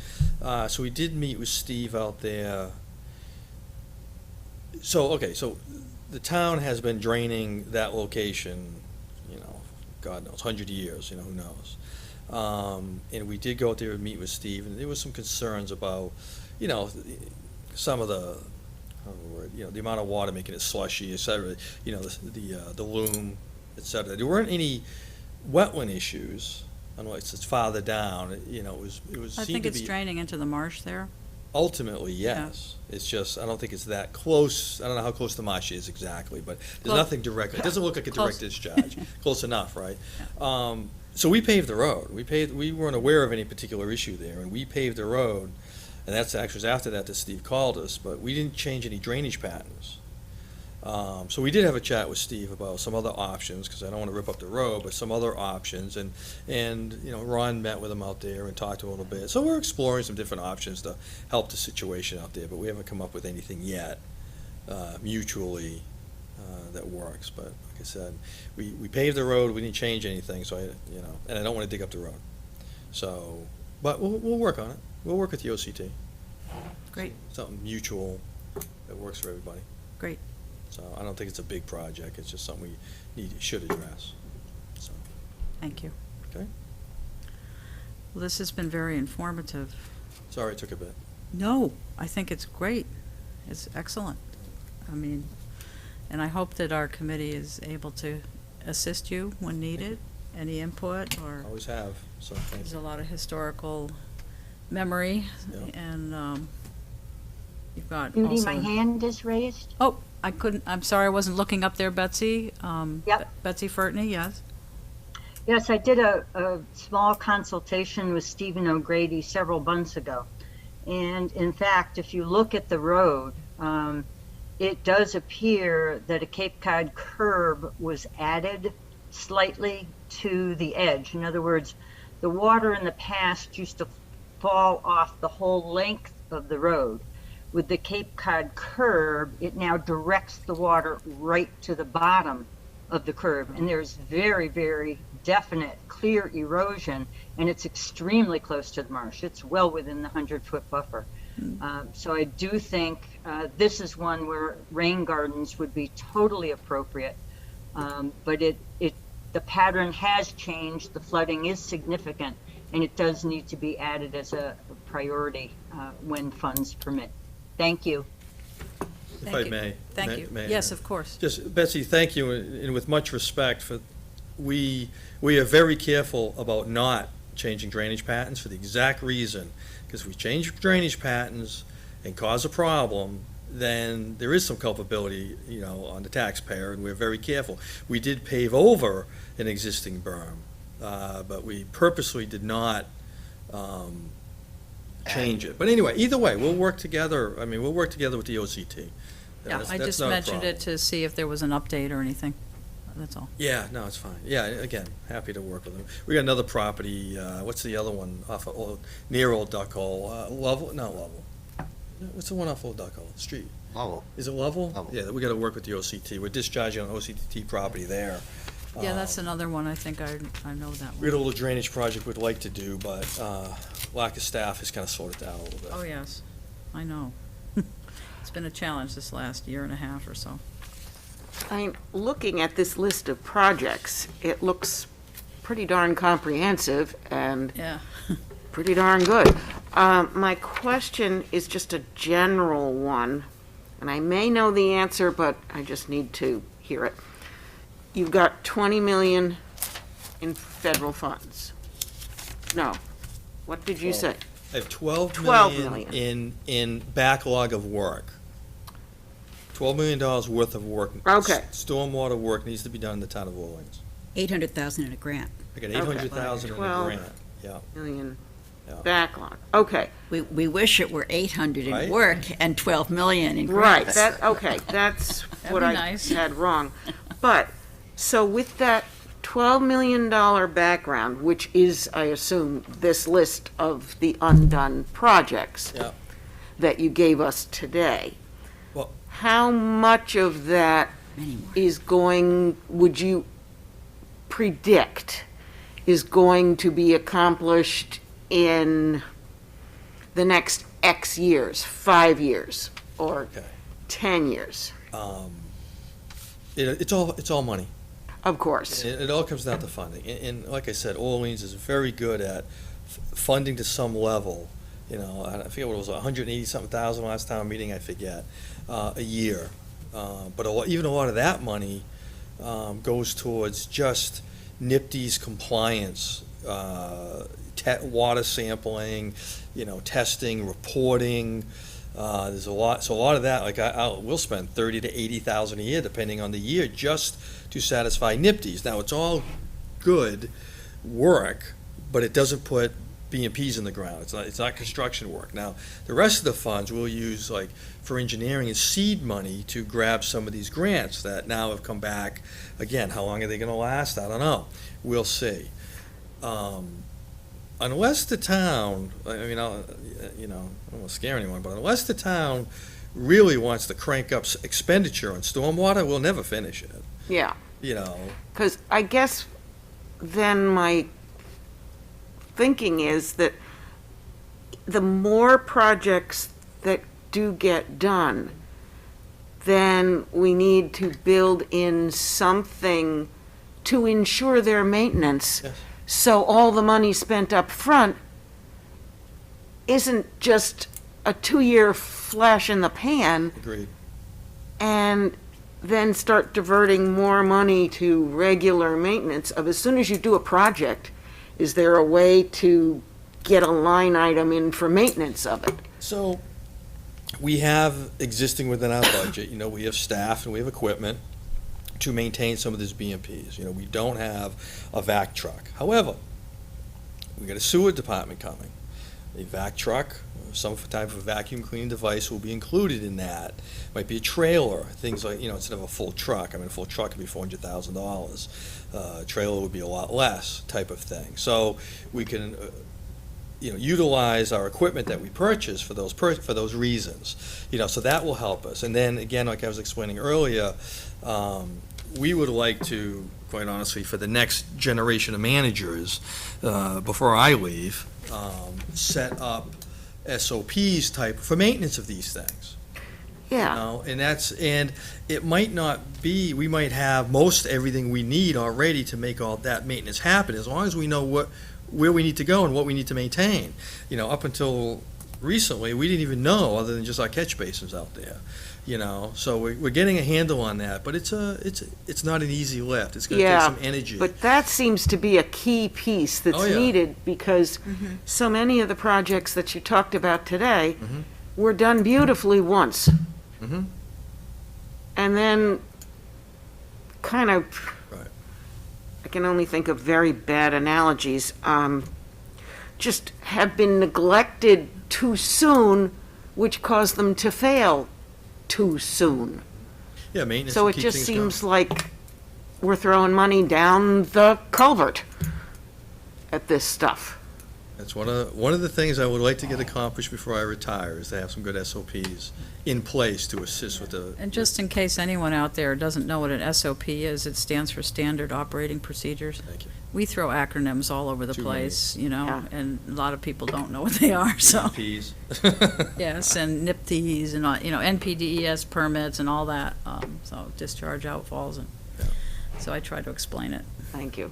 [SPEAKER 7] So we did meet with Steve out there. So, okay, so the town has been draining that location, you know, God knows, 100 years, you know, who knows? And we did go out there and meet with Steve, and there was some concerns about, you know, some of the, you know, the amount of water making it slushy, et cetera, you know, the loom, et cetera. There weren't any wetland issues, unless it's farther down, you know, it was,
[SPEAKER 1] I
[SPEAKER 7] seemed
[SPEAKER 1] think
[SPEAKER 7] to
[SPEAKER 1] it's
[SPEAKER 7] be,
[SPEAKER 1] draining into the marsh there.
[SPEAKER 7] ultimately, yes. It's just, I don't think it's that close, I don't know how close the marsh is exactly, but there's
[SPEAKER 1] Close.
[SPEAKER 7] nothing direct, it doesn't look like a
[SPEAKER 1] Close.
[SPEAKER 7] direct discharge, close enough, right? So we paved the road, we weren't aware of any particular issue there, and we paved the road, and that's actually was after that Steve called us, but we didn't change any drainage patterns. So we did have a chat with Steve about some other options, because I don't want to rip up the road, but some other options, and, you know, Ron met with him out there and talked a little bit. So we're exploring some different options to help the situation out there, but we haven't come up with anything yet, mutually, that works. But like I said, we paved the road, we didn't change anything, so you know, and I don't want to dig up the road. So, but we'll work on it. We'll work with the OCT.
[SPEAKER 1] Great,
[SPEAKER 7] Something mutual that works for everybody.
[SPEAKER 1] great.
[SPEAKER 7] So I don't think it's a big project, it's just something we should address, so,
[SPEAKER 1] Thank you.
[SPEAKER 7] okay?
[SPEAKER 1] Well, this has been very informative.
[SPEAKER 7] Sorry it took a bit.
[SPEAKER 1] No, I think it's great. It's excellent. I mean, and I hope that our committee is able to assist you when needed, any input, or
[SPEAKER 7] Always have, so thank
[SPEAKER 1] there's
[SPEAKER 7] you.
[SPEAKER 1] a lot of historical memory,
[SPEAKER 7] Yeah.
[SPEAKER 1] and you've got
[SPEAKER 6] Judy,
[SPEAKER 1] also.
[SPEAKER 6] my hand is raised.
[SPEAKER 1] Oh, I'm sorry, I wasn't looking up there, Betsy.
[SPEAKER 6] Yep.
[SPEAKER 1] Betsy Furtney, yes.
[SPEAKER 6] Yes, I did a small consultation with Stephen O'Grady several months ago. And in fact, if you look at the road, it does appear that a Cape Cod curb was added slightly to the edge. In other words, the water in the past used to fall off the whole length of the road. With the Cape Cod curb, it now directs the water right to the bottom of the curb. And there's very, very definite, clear erosion, and it's extremely close to the marsh. It's well within the 100-foot buffer. So I do think this is one where rain gardens would be totally appropriate. But the pattern has changed, the flooding is significant, and it does need to be added as a priority when funds permit. Thank you.
[SPEAKER 7] If
[SPEAKER 1] Thank
[SPEAKER 7] I
[SPEAKER 1] you.
[SPEAKER 7] may.
[SPEAKER 1] Thank you.
[SPEAKER 7] may I?
[SPEAKER 1] Yes, of course.
[SPEAKER 7] Just, Betsy, thank you, and with much respect for, we are very careful about not changing drainage patterns for the exact reason, because if we change drainage patterns and cause a problem, then there is some culpability, you know, on the taxpayer, and we're very careful. We did pave over an existing berm, but we purposely did not, change it. But anyway, either way, we'll work together, I mean, we'll work together with the OCT.
[SPEAKER 1] Yeah,
[SPEAKER 7] That's-
[SPEAKER 1] I
[SPEAKER 7] that's
[SPEAKER 1] just
[SPEAKER 7] not a
[SPEAKER 1] mentioned
[SPEAKER 7] problem.
[SPEAKER 1] it to see if there was an update or anything. That's all.
[SPEAKER 7] Yeah, no, it's fine. Yeah, again, happy to work with them. We got another property, what's the other one off of, near Old Duck Hole, Lovell, not Lovell. What's the one off Old Duck Hole, street?
[SPEAKER 2] Lovell.
[SPEAKER 7] Is it Lovell?
[SPEAKER 2] Lovell.
[SPEAKER 7] Yeah, we gotta work with the OCT. We're discharging on OCT property there.
[SPEAKER 1] Yeah, that's another one, I think I know that
[SPEAKER 7] We had
[SPEAKER 1] one.
[SPEAKER 7] a little drainage project we'd like to do, but, lack of staff has kinda slowed it down a little bit.
[SPEAKER 1] Oh, yes, I know. It's been a challenge this last year and a half or so.
[SPEAKER 5] I mean, looking at this list of projects, it looks pretty darn comprehensive and
[SPEAKER 1] Yeah.
[SPEAKER 5] pretty darn good. My question is just a general one, and I may know the answer, but I just need to hear it. You've got 20 million in federal funds. No, what did you say?
[SPEAKER 7] I have 12
[SPEAKER 5] 12
[SPEAKER 7] million in backlog of work. $12 million worth of work.
[SPEAKER 5] Okay.
[SPEAKER 7] Stormwater work needs to be done in the town of Orleans.
[SPEAKER 3] 800,000 in a grant.
[SPEAKER 7] I got 800,000 in a
[SPEAKER 5] 12.
[SPEAKER 7] grant, yeah.
[SPEAKER 5] Million
[SPEAKER 7] Yeah.
[SPEAKER 5] backlog, okay.
[SPEAKER 3] We wish it were 800
[SPEAKER 7] Right?
[SPEAKER 3] in work and 12 million in
[SPEAKER 5] Right,
[SPEAKER 3] grants.
[SPEAKER 5] that, okay, that's
[SPEAKER 1] That'd
[SPEAKER 5] what
[SPEAKER 1] be
[SPEAKER 5] I
[SPEAKER 1] nice.
[SPEAKER 5] had wrong. But, so with that $12 million background, which is, I assume, this list of the undone projects
[SPEAKER 7] Yeah.
[SPEAKER 5] that you gave us today,
[SPEAKER 7] Well-
[SPEAKER 5] how much of that
[SPEAKER 3] Many more.
[SPEAKER 5] is going, would you predict, is going to be accomplished in the next X years, 5 years, or
[SPEAKER 7] Okay.
[SPEAKER 5] 10 years?
[SPEAKER 7] It's all money.
[SPEAKER 5] Of course.
[SPEAKER 7] It all comes down to funding. And like I said, Orleans is very good at funding to some level. You know, I forget what it was, 180-something thousand last town meeting, I forget, a year. But even a lot of that money goes towards just NIPD's compliance, water sampling, testing, reporting. There's a lot of that, like we'll spend $30,000 to $80,000 a year, depending on the year, just to satisfy NIPD's. Now, it's all good work, but it doesn't put B&Ps in the ground. It's not construction work. Now, the rest of the funds we'll use, like for engineering and seed money, to grab some of these grants that now have come back. Again, how long are they going to last? I don't know. We'll see. Unless the town, I mean, I don't want to scare anyone, but unless the town really wants to crank up expenditure on stormwater, we'll never finish it.
[SPEAKER 5] Yeah.
[SPEAKER 7] You know,
[SPEAKER 5] Because I guess then my thinking is that the more projects that do get done, then we need to build in something to ensure their maintenance.
[SPEAKER 7] Yes.
[SPEAKER 5] So all the money spent up front isn't just a 2-year flash in the pan,
[SPEAKER 7] agreed.
[SPEAKER 5] and then start diverting more money to regular maintenance of, as soon as you do a project, is there a way to get a line item in for maintenance of it?
[SPEAKER 7] So, we have existing within our budget, we have staff and we have equipment to maintain some of these BMPs. We don't have a vac truck. However, we got a sewer department coming. A vac truck, some type of vacuum cleaning device will be included in that. Might be a trailer, things like, instead of a full truck. I mean, a full truck could be $400,000. A trailer would be a lot less, type of thing. So we can, utilize our equipment that we purchase for those reasons. So that will help us. And then again, like I was explaining earlier, we would like to, quite honestly, for the next generation of managers, before I leave, set up SOPs type for maintenance of these things.
[SPEAKER 5] Yeah.
[SPEAKER 7] And it might not be, we might have most everything we need already to make all that maintenance happen, as long as we know where we need to go and what we need to maintain. Up until recently, we didn't even know, other than just our catch basins out there. So we're getting a handle on that, but it's not an easy lift. It's going to take some energy.
[SPEAKER 5] But that seems to be a key piece that's
[SPEAKER 7] Oh, yeah.
[SPEAKER 5] needed, because so many of the projects that you talked about today were done beautifully once.
[SPEAKER 7] Mhm.
[SPEAKER 5] And then kind of,
[SPEAKER 7] Right.
[SPEAKER 5] I can only think of very bad analogies, just have been neglected too soon, which caused them to fail too soon.
[SPEAKER 7] Yeah, maintenance.
[SPEAKER 5] So
[SPEAKER 7] will
[SPEAKER 5] it
[SPEAKER 7] keep
[SPEAKER 5] just
[SPEAKER 7] things
[SPEAKER 5] seems
[SPEAKER 7] going.
[SPEAKER 5] like we're throwing money down the culvert at this stuff.
[SPEAKER 7] That's one of the things I would like to get accomplished before I retire, is to have some good SOPs in place to assist with the.
[SPEAKER 1] And just in case anyone out there doesn't know what an SOP is, it stands for Standard Operating Procedures.
[SPEAKER 7] Thank you.
[SPEAKER 1] We throw acronyms all over the
[SPEAKER 7] Too many.
[SPEAKER 1] place,
[SPEAKER 5] Yeah.
[SPEAKER 1] and a lot of people don't know what they are, so.
[SPEAKER 7] Ps.
[SPEAKER 1] Yes, and NIPDs and, all, NPDES permits and all that, so discharge outfalls, and
[SPEAKER 7] Yeah.
[SPEAKER 1] so I try to explain it.
[SPEAKER 5] Thank you.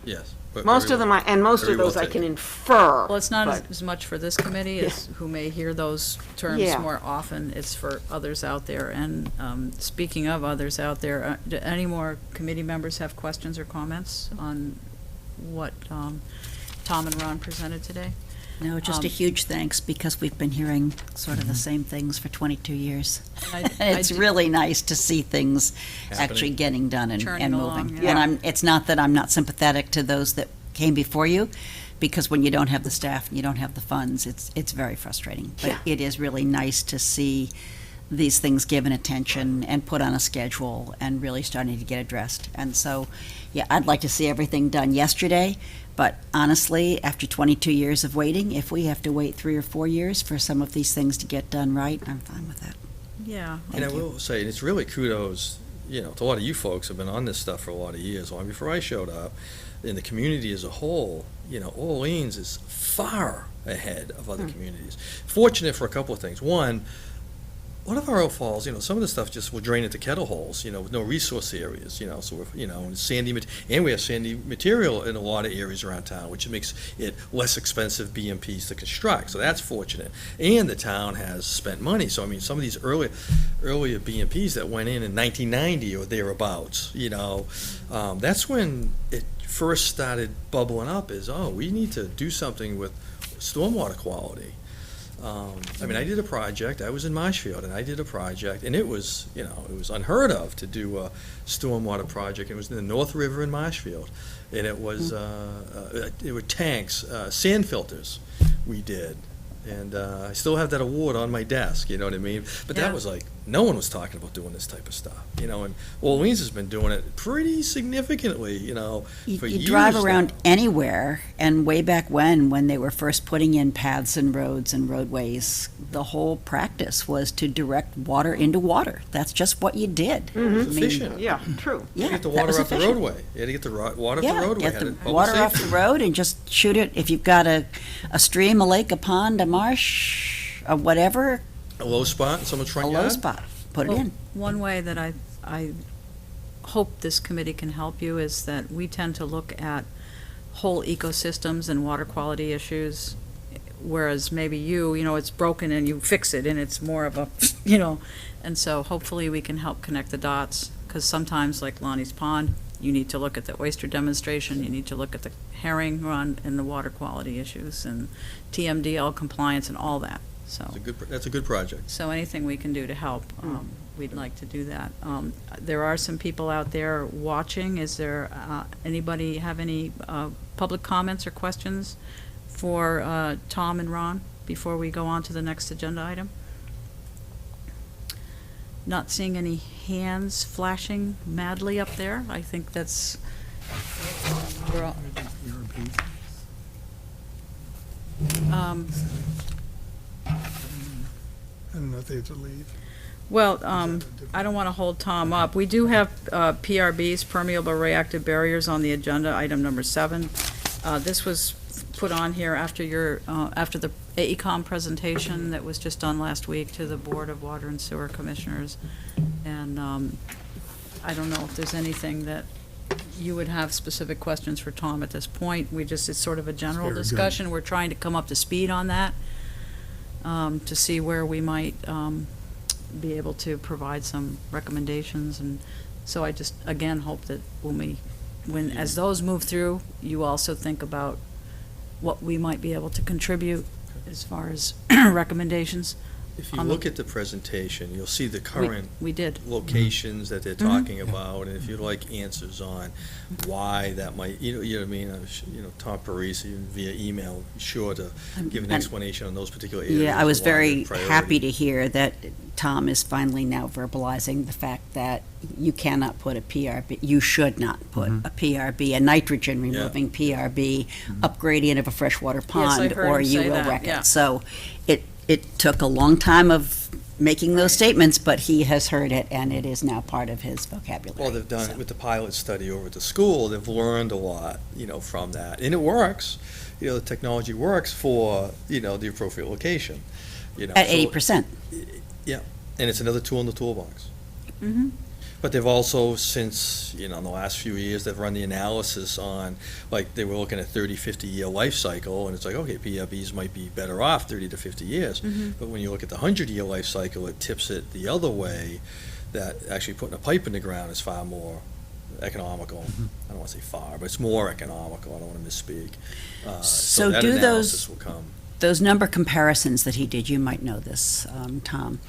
[SPEAKER 7] Yes. but
[SPEAKER 5] Most
[SPEAKER 7] very
[SPEAKER 5] of them,
[SPEAKER 7] well-
[SPEAKER 5] and most
[SPEAKER 7] very
[SPEAKER 5] of
[SPEAKER 7] well
[SPEAKER 5] those I
[SPEAKER 7] taken.
[SPEAKER 5] can infer.
[SPEAKER 1] Well, it's not
[SPEAKER 5] but-
[SPEAKER 1] as much for this committee as who may hear those terms
[SPEAKER 5] Yeah.
[SPEAKER 1] more often. It's for others out there. And speaking of others out there, do any more committee members have questions or comments on what Tom and Ron presented today?
[SPEAKER 3] No, just a huge thanks, because we've been hearing sort of the same things for 22 years.
[SPEAKER 1] I
[SPEAKER 3] It's
[SPEAKER 1] do-
[SPEAKER 3] really nice to see things actually
[SPEAKER 7] Happening.
[SPEAKER 3] getting done and
[SPEAKER 1] Churning
[SPEAKER 3] moving.
[SPEAKER 1] along, yeah.
[SPEAKER 3] And it's not that I'm not sympathetic to those that came before you, because when you don't have the staff and you don't have the funds, it's very frustrating. But
[SPEAKER 5] Yeah.
[SPEAKER 3] it is really nice to see these things given attention and put on a schedule and really starting to get addressed. And so, yeah, I'd like to see everything done yesterday, but honestly, after 22 years of waiting, if we have to wait 3 or 4 years for some of these things to get done right, I'm fine with that.
[SPEAKER 1] Yeah.
[SPEAKER 7] And I
[SPEAKER 3] Thank you.
[SPEAKER 7] will say, it's really kudos, to a lot of you folks who have been on this stuff for a lot of years, long before I showed up, in the community as a whole. Orleans is far ahead of other communities. Fortunate for a couple of things. One of our outfalls, some of the stuff just will drain into kettle holes, with no resource areas, so we're, and sandy, and we have sandy material in a lot of areas around town, which makes it less expensive BMPs to construct, so that's fortunate. And the town has spent money, so I mean, some of these earlier BMPs that went in 1990 or thereabouts, that's when it first started bubbling up is, we need to do something with stormwater quality. I did a project, I was in Marshfield, and I did a project, and it was, it was unheard of to do a stormwater project. It was in the North River in Marshfield, and it was, it were tanks, sand filters we did. And I still have that award on my desk, you know what I mean? But
[SPEAKER 1] Yeah.
[SPEAKER 7] that was like, no one was talking about doing this type of stuff, and Orleans has been doing it pretty significantly, for
[SPEAKER 3] You
[SPEAKER 7] years
[SPEAKER 3] drive
[SPEAKER 7] now.
[SPEAKER 3] around anywhere, and way back when they were first putting in paths and roads and roadways, the whole practice was to direct water into water. That's just what you did.
[SPEAKER 7] It was efficient.
[SPEAKER 5] Yeah, true.
[SPEAKER 7] You
[SPEAKER 3] Yeah,
[SPEAKER 7] get the
[SPEAKER 3] that
[SPEAKER 7] water
[SPEAKER 3] was
[SPEAKER 7] off the
[SPEAKER 3] efficient.
[SPEAKER 7] roadway. You had to get the water off
[SPEAKER 3] Yeah,
[SPEAKER 7] the roadway.
[SPEAKER 3] get
[SPEAKER 7] Had
[SPEAKER 3] the
[SPEAKER 7] it public
[SPEAKER 3] water off
[SPEAKER 7] safety.
[SPEAKER 3] the road and just shoot it. If you've got a stream, a lake, a pond, a marsh, a whatever,
[SPEAKER 7] A low spot in someone's
[SPEAKER 3] a
[SPEAKER 7] front
[SPEAKER 3] low
[SPEAKER 7] yard.
[SPEAKER 3] spot, put it
[SPEAKER 1] Well,
[SPEAKER 3] in.
[SPEAKER 1] One way that I hope this committee can help you is that we tend to look at whole ecosystems and water quality issues, whereas maybe it's broken and you fix it, and it's more of a, and so hopefully we can help connect the dots, because sometimes, like Lonnie's Pond, you need to look at the oyster demonstration, you need to look at the herring run and the water quality issues, and TMDL compliance and all that, so.
[SPEAKER 7] That's a good project.
[SPEAKER 1] So anything we can do to help, we'd like to do that. There are some people out there watching. Is there, anybody have any public comments or questions for Tom and Ron before we go on to the next agenda item? Not seeing any hands flashing madly up there. I think that's, we're all,
[SPEAKER 8] And that they have to leave.
[SPEAKER 1] well, I don't want to hold Tom up. We do have PRBs, permeable reactive barriers, on the agenda, item number 7. This was put on here after after the AECom presentation that was just done last week to the Board of Water and Sewer Commissioners. And I don't know if there's anything that you would have specific questions for Tom at this point. It's sort of a general
[SPEAKER 8] Very good.
[SPEAKER 1] discussion. We're trying to come up to speed on that, to see where we might be able to provide some recommendations. And so I just, again, hope that as those move through, you also think about what we might be able to contribute as far as recommendations.
[SPEAKER 7] If you
[SPEAKER 1] On the-
[SPEAKER 7] look at the presentation, you'll see the
[SPEAKER 1] We-
[SPEAKER 7] current
[SPEAKER 1] We did.
[SPEAKER 7] locations that they're talking about, and if you'd like answers on why that might, you know what I mean, Tom Parisi via email, sure to give an
[SPEAKER 3] and-
[SPEAKER 7] explanation on those particular areas.
[SPEAKER 3] Yeah, I was
[SPEAKER 7] and why they're
[SPEAKER 3] very
[SPEAKER 7] priority.
[SPEAKER 3] happy to hear that Tom is finally now verbalizing the fact that you cannot put a PRB, you should not put a PRB, a nitrogen removing PRB, up gradient of a freshwater pond,
[SPEAKER 1] heard
[SPEAKER 3] or
[SPEAKER 1] him
[SPEAKER 3] you
[SPEAKER 1] say
[SPEAKER 3] will
[SPEAKER 1] that,
[SPEAKER 3] wreck
[SPEAKER 1] yeah.
[SPEAKER 3] it. So it took a long time of making those statements, but he has heard it, and it is now part of his vocabulary.
[SPEAKER 7] Well, they've done
[SPEAKER 3] So-
[SPEAKER 7] it with the pilot study over at the school. They've learned a lot, from that. And it works. The technology works for, the appropriate location.
[SPEAKER 3] At
[SPEAKER 7] so-
[SPEAKER 3] 80%.
[SPEAKER 7] Yeah, and it's another tool in the toolbox.
[SPEAKER 1] Mhm.
[SPEAKER 7] But they've also, since, in the last few years, they've run the analysis on, like, they were looking at 30, 50-year life cycle, and it's like, okay, PRBs might be better off 30 to 50 years. But when you look at the 100-year life cycle, it tips it the other way, that actually putting a pipe in the ground is far more economical. I don't want to say far, but it's more economical. I don't want to misspeak.
[SPEAKER 3] So
[SPEAKER 7] that
[SPEAKER 3] do those-
[SPEAKER 7] analysis will come.
[SPEAKER 3] Those number comparisons that he did, you might know this, Tom,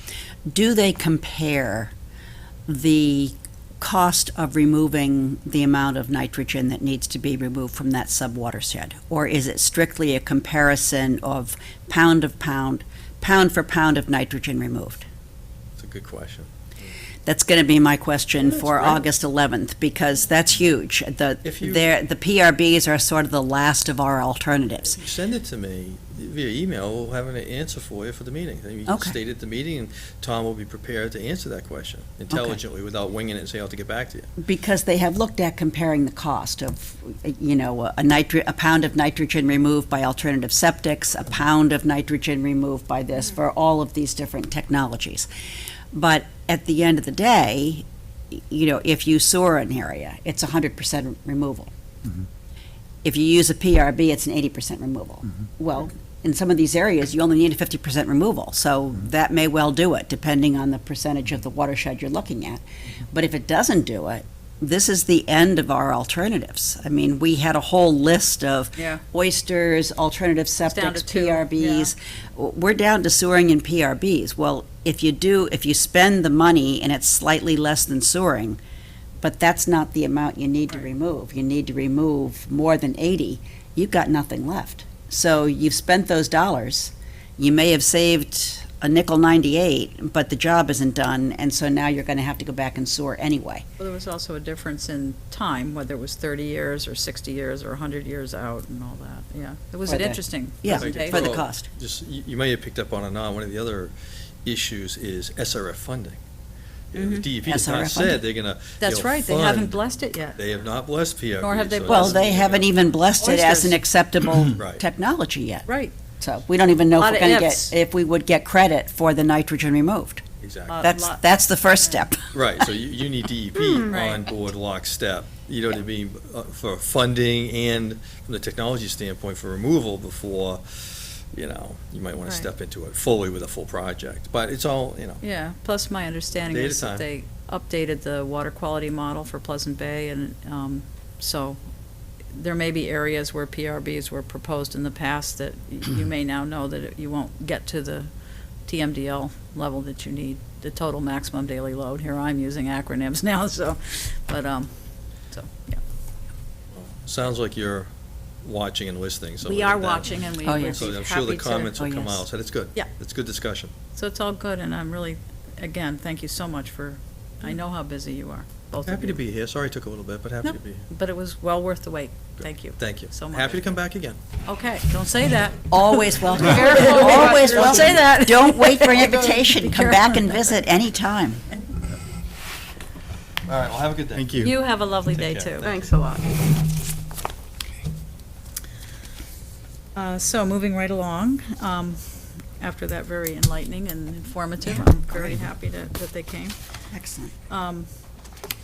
[SPEAKER 3] do they compare the cost of removing the amount of nitrogen that needs to be removed from that subwatershed? Or is it strictly a comparison of pound for pound of nitrogen removed?
[SPEAKER 7] It's a good question.
[SPEAKER 3] That's going to be my question
[SPEAKER 7] Yeah, that's
[SPEAKER 3] for
[SPEAKER 7] great.
[SPEAKER 3] August 11th, because that's huge.
[SPEAKER 7] If you-
[SPEAKER 3] The PRBs are sort of the last of our alternatives.
[SPEAKER 7] You send it to me via email, we'll have an answer for you for the meeting. Then you can
[SPEAKER 3] Okay.
[SPEAKER 7] state it at the meeting, and Tom will be prepared to answer that question intelligently without winging it and say, I'll have to get back to you.
[SPEAKER 3] Because they have looked at comparing the cost of, a pound of nitrogen removed by alternative septics, a pound of nitrogen removed by this, for all of these different technologies. But at the end of the day, if you sewer an area, it's 100% removal. If you use a PRB, it's an 80% removal. Well, in some of these areas, you only need a 50% removal, so that may well do it, depending on the percentage of the watershed you're looking at. But if it doesn't do it, this is the end of our alternatives. I mean, we had a whole list of
[SPEAKER 1] Yeah.
[SPEAKER 3] oysters, alternative
[SPEAKER 1] down to
[SPEAKER 3] septics,
[SPEAKER 1] two,
[SPEAKER 3] PRBs. We're down to sewering and PRBs. Well, if you spend the money and it's slightly less than sewering, but that's not the amount you need to
[SPEAKER 1] Right.
[SPEAKER 3] remove. You need to remove more than 80, you've got nothing left. So you've spent those dollars, you may have saved a nickel 98, but the job isn't done, and so now you're gonna have to go back and sewer anyway.
[SPEAKER 1] Well, there was also a difference in time, whether it was 30 years or 60 years or 100 years out and all that, yeah. It was
[SPEAKER 3] For
[SPEAKER 1] an
[SPEAKER 3] the-
[SPEAKER 1] interesting
[SPEAKER 3] Yeah,
[SPEAKER 1] presentation.
[SPEAKER 3] for the
[SPEAKER 7] Well,
[SPEAKER 3] cost.
[SPEAKER 7] Just, you may have picked up on it now, one of the other issues is SRF funding. The DEP has not
[SPEAKER 3] SRF funding.
[SPEAKER 7] said they're gonna,
[SPEAKER 1] That's right, they haven't blessed it yet.
[SPEAKER 7] They have not blessed PRB.
[SPEAKER 1] Nor have they
[SPEAKER 7] so
[SPEAKER 3] Well,
[SPEAKER 7] that's-
[SPEAKER 3] they haven't even blessed it as an
[SPEAKER 1] Oysters.
[SPEAKER 3] acceptable
[SPEAKER 7] Right.
[SPEAKER 3] technology yet.
[SPEAKER 1] Right,
[SPEAKER 3] So we don't even know if
[SPEAKER 1] Lot
[SPEAKER 3] we're
[SPEAKER 1] of
[SPEAKER 3] gonna
[SPEAKER 1] ifs.
[SPEAKER 3] if we would get credit for the nitrogen removed.
[SPEAKER 7] Exactly.
[SPEAKER 1] lot.
[SPEAKER 3] That's the first step.
[SPEAKER 7] Right, so you need DEP
[SPEAKER 1] Right.
[SPEAKER 7] on board lockstep, you know what I mean, for funding and from the technology standpoint for removal before, you might wanna
[SPEAKER 1] Right.
[SPEAKER 7] step into it fully with a full project. But it's all,
[SPEAKER 1] yeah, plus my understanding
[SPEAKER 7] Day at a
[SPEAKER 1] is that
[SPEAKER 7] time.
[SPEAKER 1] they updated the water quality model for Pleasant Bay, and, so there may be areas where PRBs were proposed in the past that you may now know that you won't get to the TMDL level that you need, the total maximum daily load. Here I'm using acronyms now, so, but, yeah.
[SPEAKER 7] sounds like you're watching and listening, so.
[SPEAKER 1] We are watching and we
[SPEAKER 3] Oh,
[SPEAKER 1] would
[SPEAKER 3] yes.
[SPEAKER 1] be
[SPEAKER 7] So I'm sure the
[SPEAKER 1] happy to.
[SPEAKER 7] comments will
[SPEAKER 3] Oh,
[SPEAKER 7] come
[SPEAKER 3] yes.
[SPEAKER 7] out, so that's good.
[SPEAKER 1] Yeah.
[SPEAKER 7] It's good discussion.
[SPEAKER 1] So it's all good, and I'm really, again, thank you so much for, I know how busy you are, both of you.
[SPEAKER 7] Happy to be here, sorry it took a little bit, but happy
[SPEAKER 1] Nope.
[SPEAKER 7] to be here.
[SPEAKER 1] But it was well worth the wait.
[SPEAKER 7] Good.
[SPEAKER 1] Thank you.
[SPEAKER 7] Thank you.
[SPEAKER 1] So much.
[SPEAKER 7] Happy to come back again.
[SPEAKER 1] Okay, don't say that.
[SPEAKER 3] Always welcome.
[SPEAKER 1] Careful.
[SPEAKER 3] Always
[SPEAKER 1] Don't
[SPEAKER 3] welcome.
[SPEAKER 1] say that.
[SPEAKER 3] Don't wait for an invitation. Come back and visit anytime.
[SPEAKER 7] All right, well, have a good day.
[SPEAKER 8] Thank you.
[SPEAKER 1] You have a lovely day,
[SPEAKER 7] Take care.
[SPEAKER 1] too.
[SPEAKER 5] Thanks a lot.
[SPEAKER 1] So moving right along, after that very enlightening and informative, I'm very happy that they came.
[SPEAKER 3] Excellent.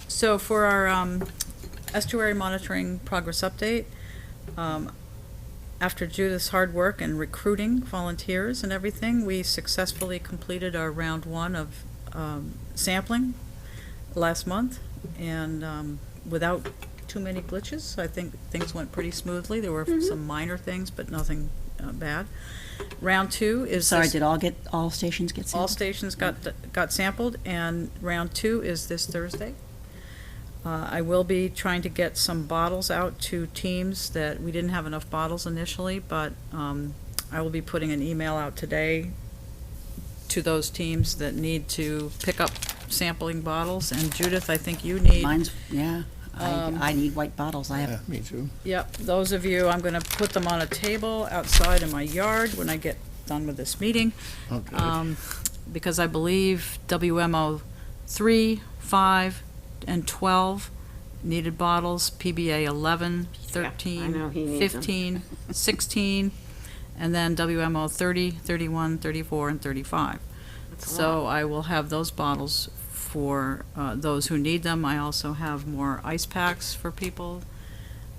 [SPEAKER 1] So for our estuary monitoring progress update, after Judith's hard work and recruiting volunteers and everything, we successfully completed our round 1 of sampling last month, and without too many glitches. I think things went pretty smoothly. There were some minor things, but nothing bad. Round 2 is
[SPEAKER 3] Sorry,
[SPEAKER 1] this-
[SPEAKER 3] did all stations get
[SPEAKER 1] all
[SPEAKER 3] sampled?
[SPEAKER 1] stations got sampled, and round 2 is this Thursday. I will be trying to get some bottles out to teams that, we didn't have enough bottles initially, but I will be putting an email out today to those teams that need to pick up sampling bottles. And Judith, I think you need.
[SPEAKER 3] Mine's, yeah.
[SPEAKER 1] Um,
[SPEAKER 3] I need white bottles. I
[SPEAKER 4] Yeah,
[SPEAKER 3] have,
[SPEAKER 4] me too.
[SPEAKER 1] Yep, those of you, I'm gonna put them on a table outside in my yard when I get done with this meeting.
[SPEAKER 4] Okay.
[SPEAKER 1] Because I believe WMO 3, 5, and 12 needed bottles, PBA 11,
[SPEAKER 5] Yeah, I
[SPEAKER 1] 13,
[SPEAKER 5] know he needs 'em.
[SPEAKER 1] 15, 16, and then WMO 30, 31, 34, and 35.
[SPEAKER 5] That's a lot.
[SPEAKER 1] So I will have those bottles for those who need them. I also have more ice packs for people.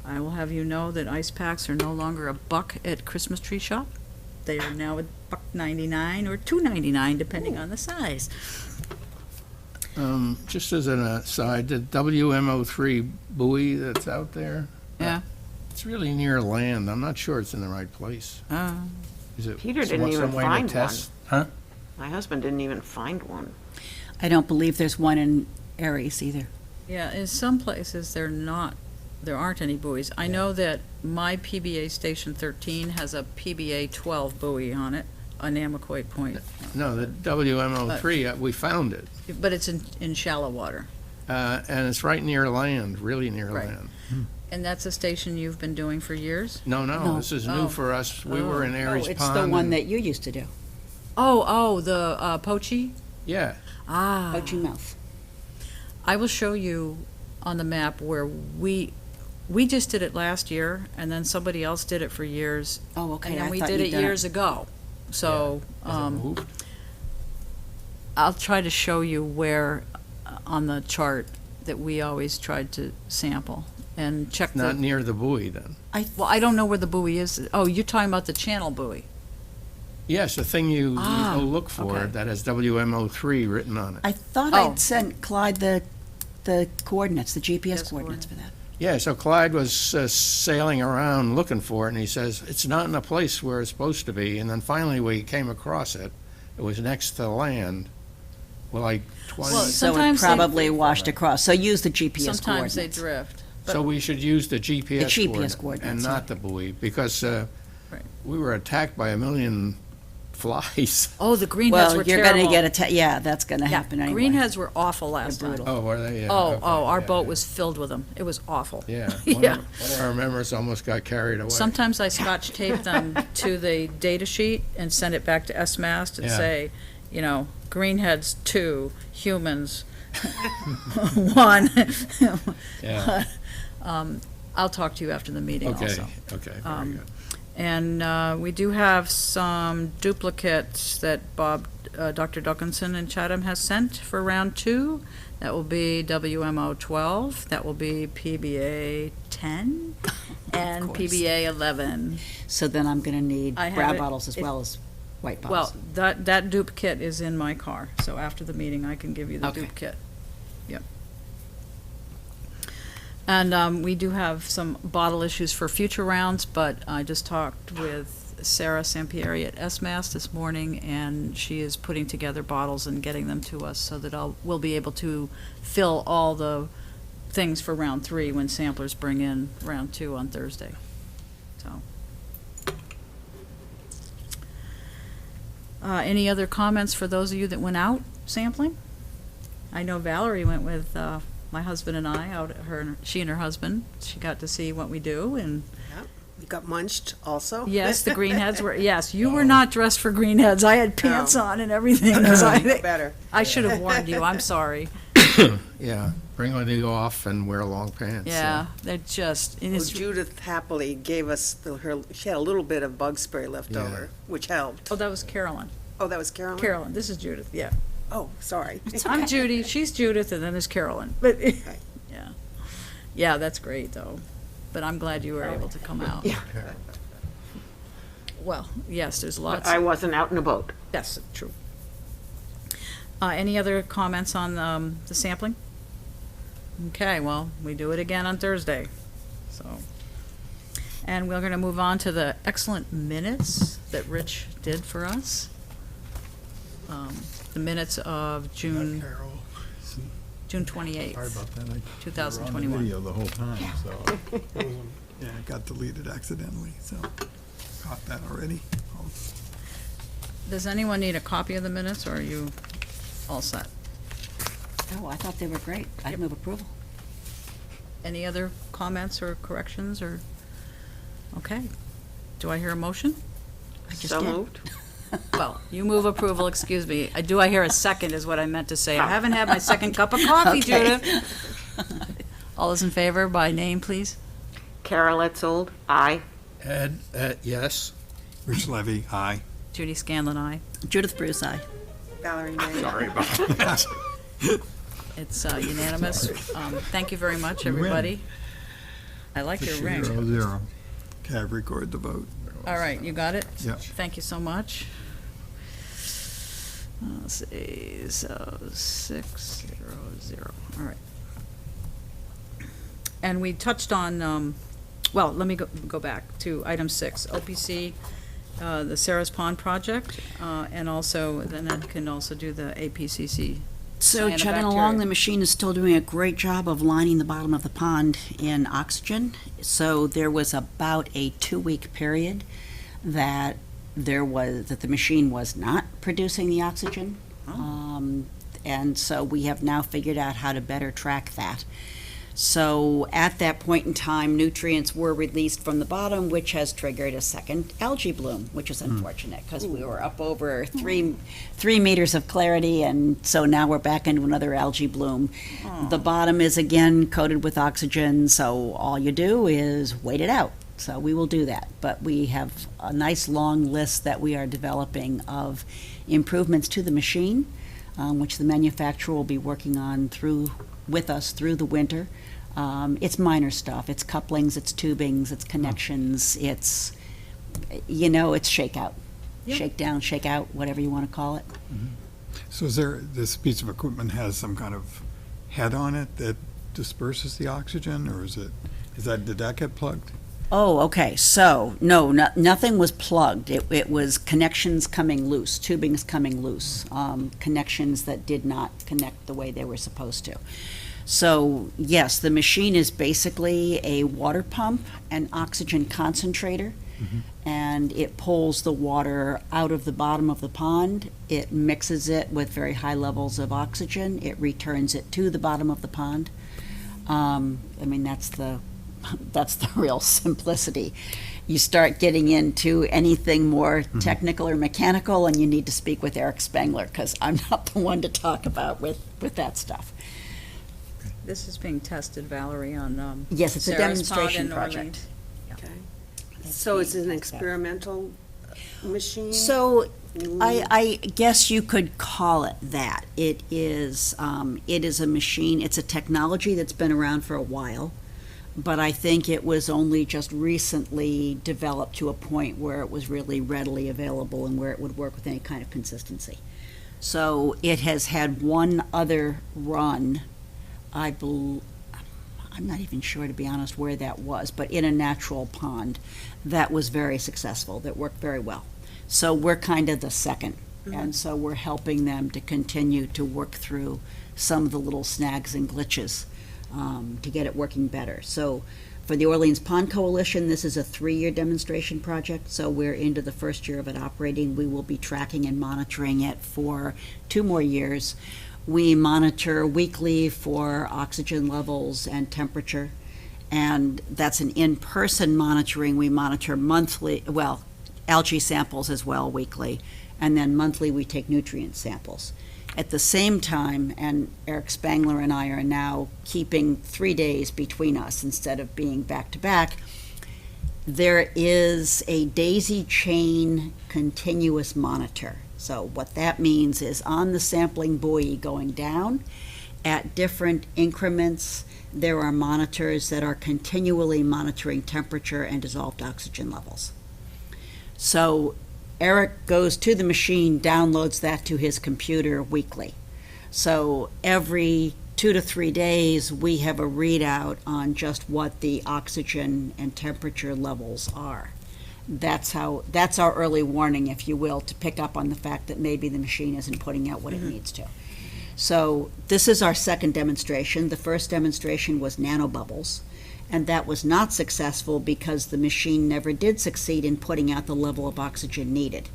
[SPEAKER 1] I will have you know that ice packs are no longer $1 at Christmas Tree Shop. They are now $1.99 or $2.99, depending on the size.
[SPEAKER 4] Just as an aside, the WMO3 buoy that's out there,
[SPEAKER 1] Yeah.
[SPEAKER 4] it's really near land. I'm not sure it's in the right place. Is it
[SPEAKER 5] Peter didn't even
[SPEAKER 4] some way to
[SPEAKER 5] find one.
[SPEAKER 4] test? Huh?
[SPEAKER 5] My husband didn't even find one.
[SPEAKER 3] I don't believe there's one in Aries either.
[SPEAKER 1] Yeah, in some places, there aren't any buoys. I know that my PBA Station 13 has a PBA 12 buoy on it, on Amocoy Point.
[SPEAKER 4] No, the WMO3, we found it.
[SPEAKER 1] But it's in shallow water.
[SPEAKER 4] And it's right near land, really near
[SPEAKER 1] Right.
[SPEAKER 4] land.
[SPEAKER 1] And that's a station you've been doing for years?
[SPEAKER 4] No,
[SPEAKER 3] No.
[SPEAKER 4] this is
[SPEAKER 1] Oh.
[SPEAKER 4] new for us. We were in
[SPEAKER 3] Oh,
[SPEAKER 4] Aries Pond.
[SPEAKER 3] it's the one
[SPEAKER 4] and-
[SPEAKER 3] that you used to do,
[SPEAKER 1] Oh, the Pochi?
[SPEAKER 4] Yeah,
[SPEAKER 1] Ah.
[SPEAKER 3] Poaching Mouth.
[SPEAKER 1] I will show you on the map where we just did it last year, and then somebody else did it for years.
[SPEAKER 3] Oh, okay.
[SPEAKER 1] And then
[SPEAKER 3] I
[SPEAKER 1] we
[SPEAKER 3] thought
[SPEAKER 1] did
[SPEAKER 3] you'd
[SPEAKER 1] it
[SPEAKER 3] done
[SPEAKER 1] years ago. So,
[SPEAKER 4] has it moved?
[SPEAKER 1] I'll try to show you where, on the chart, that we always tried to sample and check
[SPEAKER 4] Not
[SPEAKER 1] the,
[SPEAKER 4] near the buoy then.
[SPEAKER 1] well, I don't know where the buoy is. Oh, you're talking about the channel buoy.
[SPEAKER 4] Yes, the thing you
[SPEAKER 1] Ah,
[SPEAKER 4] go look for
[SPEAKER 1] okay.
[SPEAKER 4] that has WMO3 written on it.
[SPEAKER 3] I thought
[SPEAKER 1] Oh.
[SPEAKER 3] I'd sent Clyde the coordinates, the GPS
[SPEAKER 1] Yes,
[SPEAKER 3] coordinates for that.
[SPEAKER 4] Yeah, so Clyde was sailing around looking for it, and he says, it's not in the place where it's supposed to be. And then finally we came across it. It was next to land, well, like 20.
[SPEAKER 1] Well,
[SPEAKER 3] So it
[SPEAKER 1] sometimes they-
[SPEAKER 3] probably washed across, so use the GPS
[SPEAKER 1] Sometimes they
[SPEAKER 3] coordinates.
[SPEAKER 1] drift.
[SPEAKER 4] So we should use the GPS
[SPEAKER 3] GPS
[SPEAKER 4] coordinate
[SPEAKER 3] coordinates,
[SPEAKER 4] and
[SPEAKER 3] yeah.
[SPEAKER 4] not the buoy, because
[SPEAKER 1] Right.
[SPEAKER 4] we were attacked by a million flies.
[SPEAKER 1] Oh, the greenheads were
[SPEAKER 3] Well, you're
[SPEAKER 1] terrible.
[SPEAKER 3] gonna get yeah, that's gonna
[SPEAKER 1] Yeah,
[SPEAKER 3] happen anyway.
[SPEAKER 1] greenheads were awful last time.
[SPEAKER 3] brutal.
[SPEAKER 4] Oh, were they? Yeah,
[SPEAKER 1] Oh,
[SPEAKER 4] okay,
[SPEAKER 1] our
[SPEAKER 4] yeah,
[SPEAKER 1] boat
[SPEAKER 4] yeah.
[SPEAKER 1] was filled with them. It was awful.
[SPEAKER 4] Yeah.
[SPEAKER 1] Yeah.
[SPEAKER 4] One of our members almost got carried away.
[SPEAKER 1] Sometimes I scotch tape them to the data sheet and send it back to SMAST and
[SPEAKER 4] Yeah.
[SPEAKER 1] say, greenheads 2, humans 1.
[SPEAKER 4] Yeah,
[SPEAKER 1] I'll talk to you after the meeting
[SPEAKER 4] okay,
[SPEAKER 1] also.
[SPEAKER 4] okay, very
[SPEAKER 1] Um,
[SPEAKER 4] good.
[SPEAKER 1] And we do have some duplicates that Dr. Duncanson in Chatham has sent for round 2. That will be WMO 12, that will be PBA 10, and
[SPEAKER 3] course.
[SPEAKER 1] PBA 11.
[SPEAKER 3] So then I'm gonna need
[SPEAKER 1] I have
[SPEAKER 3] brown
[SPEAKER 1] it-
[SPEAKER 3] bottles as
[SPEAKER 1] it-
[SPEAKER 3] well as white
[SPEAKER 1] Well,
[SPEAKER 3] bottles.
[SPEAKER 1] that dupe kit is in my car, so after the meeting, I can give you the
[SPEAKER 3] Okay.
[SPEAKER 1] dupe kit. Yep. And we do have some bottle issues for future rounds, but I just talked with Sarah Sampieri at SMAS this morning, and she is putting together bottles and getting them to us so that we'll be able to fill all the things for round 3 when samplers bring in round 2 on Thursday. So. Any other comments for those of you that went out sampling? I know Valerie went with my husband and I out. She and her husband. She got to see what we do, and
[SPEAKER 9] You got munched also?
[SPEAKER 1] yes, the greenheads were. Yes, you were not dressed for greenheads. I had pants
[SPEAKER 9] No.
[SPEAKER 1] on and everything. 'Cause
[SPEAKER 9] Better.
[SPEAKER 1] I should have warned you. I'm sorry.
[SPEAKER 4] Yeah, bring it off and wear long pants.
[SPEAKER 1] Yeah, they're just. And
[SPEAKER 9] Well,
[SPEAKER 1] it's,
[SPEAKER 9] Judith happily gave us she had a little bit of bug spray left
[SPEAKER 4] Yeah.
[SPEAKER 9] over, which helped.
[SPEAKER 1] oh, that was Carolyn.
[SPEAKER 9] Oh, that was Carolyn?
[SPEAKER 1] Carolyn, this is Judith. Yeah,
[SPEAKER 9] Oh, sorry.
[SPEAKER 1] I'm Judy. She's Judith, and then there's Carolyn. But yeah, that's great though. But I'm glad you were able to come out.
[SPEAKER 5] Yeah.
[SPEAKER 1] Well, yes, there's
[SPEAKER 5] But
[SPEAKER 1] lots.
[SPEAKER 5] I wasn't out in a boat.
[SPEAKER 1] Yes, true. Any other comments on the sampling? Okay, well, we do it again on Thursday, so. And we're gonna move on to the excellent minutes that Rich did for us. The minutes of June
[SPEAKER 8] Carol,
[SPEAKER 1] 28th,
[SPEAKER 8] sorry about that. I- we were on the
[SPEAKER 1] 2021.
[SPEAKER 8] video the whole time, so. Yeah, it got deleted accidentally, so caught that already.
[SPEAKER 1] Does anyone need a copy of the minutes, or are you all set?
[SPEAKER 3] Oh, I thought they were great. I'd move approval.
[SPEAKER 1] Any other comments or corrections, or, okay. Do I hear a motion?
[SPEAKER 3] I just
[SPEAKER 5] So
[SPEAKER 3] did.
[SPEAKER 5] moved.
[SPEAKER 1] Well, you move approval, excuse me. Do I hear a second is what I meant to say. I haven't had my second cup of coffee,
[SPEAKER 3] Okay.
[SPEAKER 1] Judith. All those in favor, by name, please?
[SPEAKER 5] Carol Etzold, aye.
[SPEAKER 4] Ed, yes.
[SPEAKER 8] Rich Levy, aye.
[SPEAKER 1] Judy Scanlon, aye.
[SPEAKER 3] Judith Bruce, aye.
[SPEAKER 9] Valerie May.
[SPEAKER 8] Sorry about that.
[SPEAKER 1] It's unanimous. Thank you very much,
[SPEAKER 8] You win.
[SPEAKER 1] everybody. I like your ring.
[SPEAKER 8] 0-0. Okay, I've recorded the vote.
[SPEAKER 1] All right, you got it?
[SPEAKER 8] Yeah.
[SPEAKER 1] Thank you so much. Let's see, so 6-0-0, all right. And we touched on, well, let me go back to item 6, OPC, the Sarah's Pond project, and also, then Ed can also do the APCC.
[SPEAKER 3] So chugging along,
[SPEAKER 1] Cyanobacteria.
[SPEAKER 3] the machine is still doing a great job of lining the bottom of the pond in oxygen. So there was about a 2-week period that that the machine was not producing the oxygen. And so we have now figured out how to better track that. So at that point in time, nutrients were released from the bottom, which has triggered a second algae bloom, which is unfortunate because we were up over 3 meters of clarity, and so now we're back into another algae bloom. The bottom is again coated with oxygen, so all you do is wait it out. So we will do that, but we have a nice long list that we are developing of improvements to the machine, which the manufacturer will be working on with us through the winter. It's minor stuff. It's couplings, it's tubings, it's connections, it's shakeout.
[SPEAKER 1] Yep.
[SPEAKER 3] Shake down, shake out, whatever you want to call it.
[SPEAKER 8] So this piece of equipment has some kind of head on it that disperses the oxygen, or did that get plugged?
[SPEAKER 3] Oh, okay. So, no, nothing was plugged. It was connections coming loose, tubings coming loose, connections that did not connect the way they were supposed to. So, yes, the machine is basically a water pump, an oxygen concentrator, and it pulls the water out of the bottom of the pond. It mixes it with very high levels of oxygen. It returns it to the bottom of the pond. That's the real simplicity. You start getting into anything more technical or mechanical, and you need to speak with Eric Spangler, because I'm not the one to talk about with that stuff.
[SPEAKER 1] This is being tested, Valerie, on
[SPEAKER 3] Yes, it's a
[SPEAKER 1] Sarah's Pond
[SPEAKER 3] demonstration
[SPEAKER 1] in
[SPEAKER 3] project.
[SPEAKER 1] Orleans.
[SPEAKER 9] So it's an experimental machine?
[SPEAKER 3] So I guess you could call it that. It is a machine, it's a technology that's been around for a while, but I think it was only just recently developed to a point where it was really readily available and where it would work with any kind of consistency. So it has had one other run, I'm not even sure, to be honest, where that was, but in a natural pond that was very successful, that worked very well. So we're kind of the second, and so we're helping them to continue to work through some of the little snags and glitches to get it working better. So for the Orleans Pond Coalition, this is a 3-year demonstration project, so we're into the first year of it operating. We will be tracking and monitoring it for 2 more years. We monitor weekly for oxygen levels and temperature, and that's an in-person monitoring. We monitor monthly, algae samples as well weekly, and then monthly we take nutrient samples. At the same time, and Eric Spangler and I are now keeping 3 days between us instead of being back to back, there is a daisy chain continuous monitor. So what that means is on the sampling buoy going down, at different increments, there are monitors that are continually monitoring temperature and dissolved oxygen levels. So Eric goes to the machine, downloads that to his computer weekly. So every 2 to 3 days, we have a readout on just what the oxygen and temperature levels are. That's our early warning, if you will, to pick up on the fact that maybe the machine isn't putting out what it needs to. So this is our second demonstration. The first demonstration was nanobubbles, and that was not successful because the machine never did succeed in putting out the level of oxygen needed.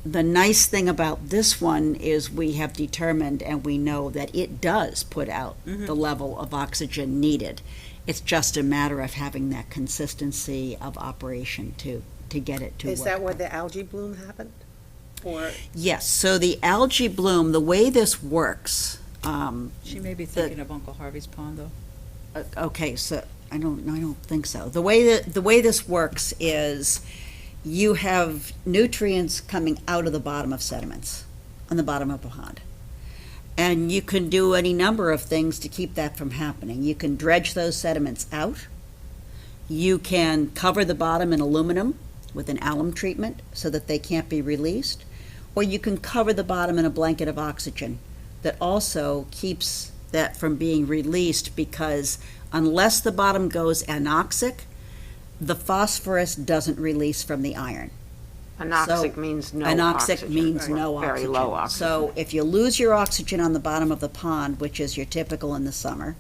[SPEAKER 3] The nice thing about this one is we have determined and we know that it does put out the level of oxygen needed. It's just a matter of having that consistency of operation to get it to work.
[SPEAKER 9] Is that where the algae bloom happened? Or
[SPEAKER 3] Yes, so the algae bloom, the way this works,
[SPEAKER 1] She may be thinking of Uncle Harvey's Pond, though.
[SPEAKER 3] okay, so I don't think so. The way this works is you have nutrients coming out of the bottom of sediments on the bottom of a pond. And you can do any number of things to keep that from happening. You can dredge those sediments out. You can cover the bottom in aluminum with an alum treatment so that they can't be released. Or you can cover the bottom in a blanket of oxygen that also keeps that from being released, because unless the bottom goes anoxic, the phosphorus doesn't release from the iron.
[SPEAKER 5] Anoxic means no oxygen.
[SPEAKER 3] Anoxic means
[SPEAKER 5] right?
[SPEAKER 3] no oxygen.
[SPEAKER 5] Very low oxygen.
[SPEAKER 3] So if you lose your oxygen on the bottom of the pond, which is your typical in the summer,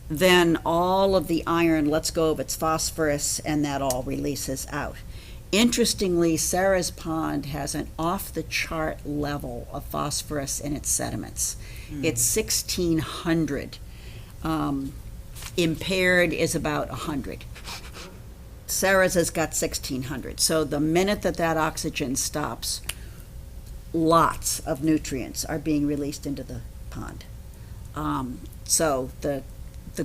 [SPEAKER 3] then all of the iron lets go of its phosphorus and that all releases out. Interestingly, Sarah's Pond has an off-the-chart level of phosphorus in its sediments. It's 1,600. Impaired is about 100. Sarah's has got 1,600. So the minute that oxygen stops, lots of nutrients are being released into the pond. So the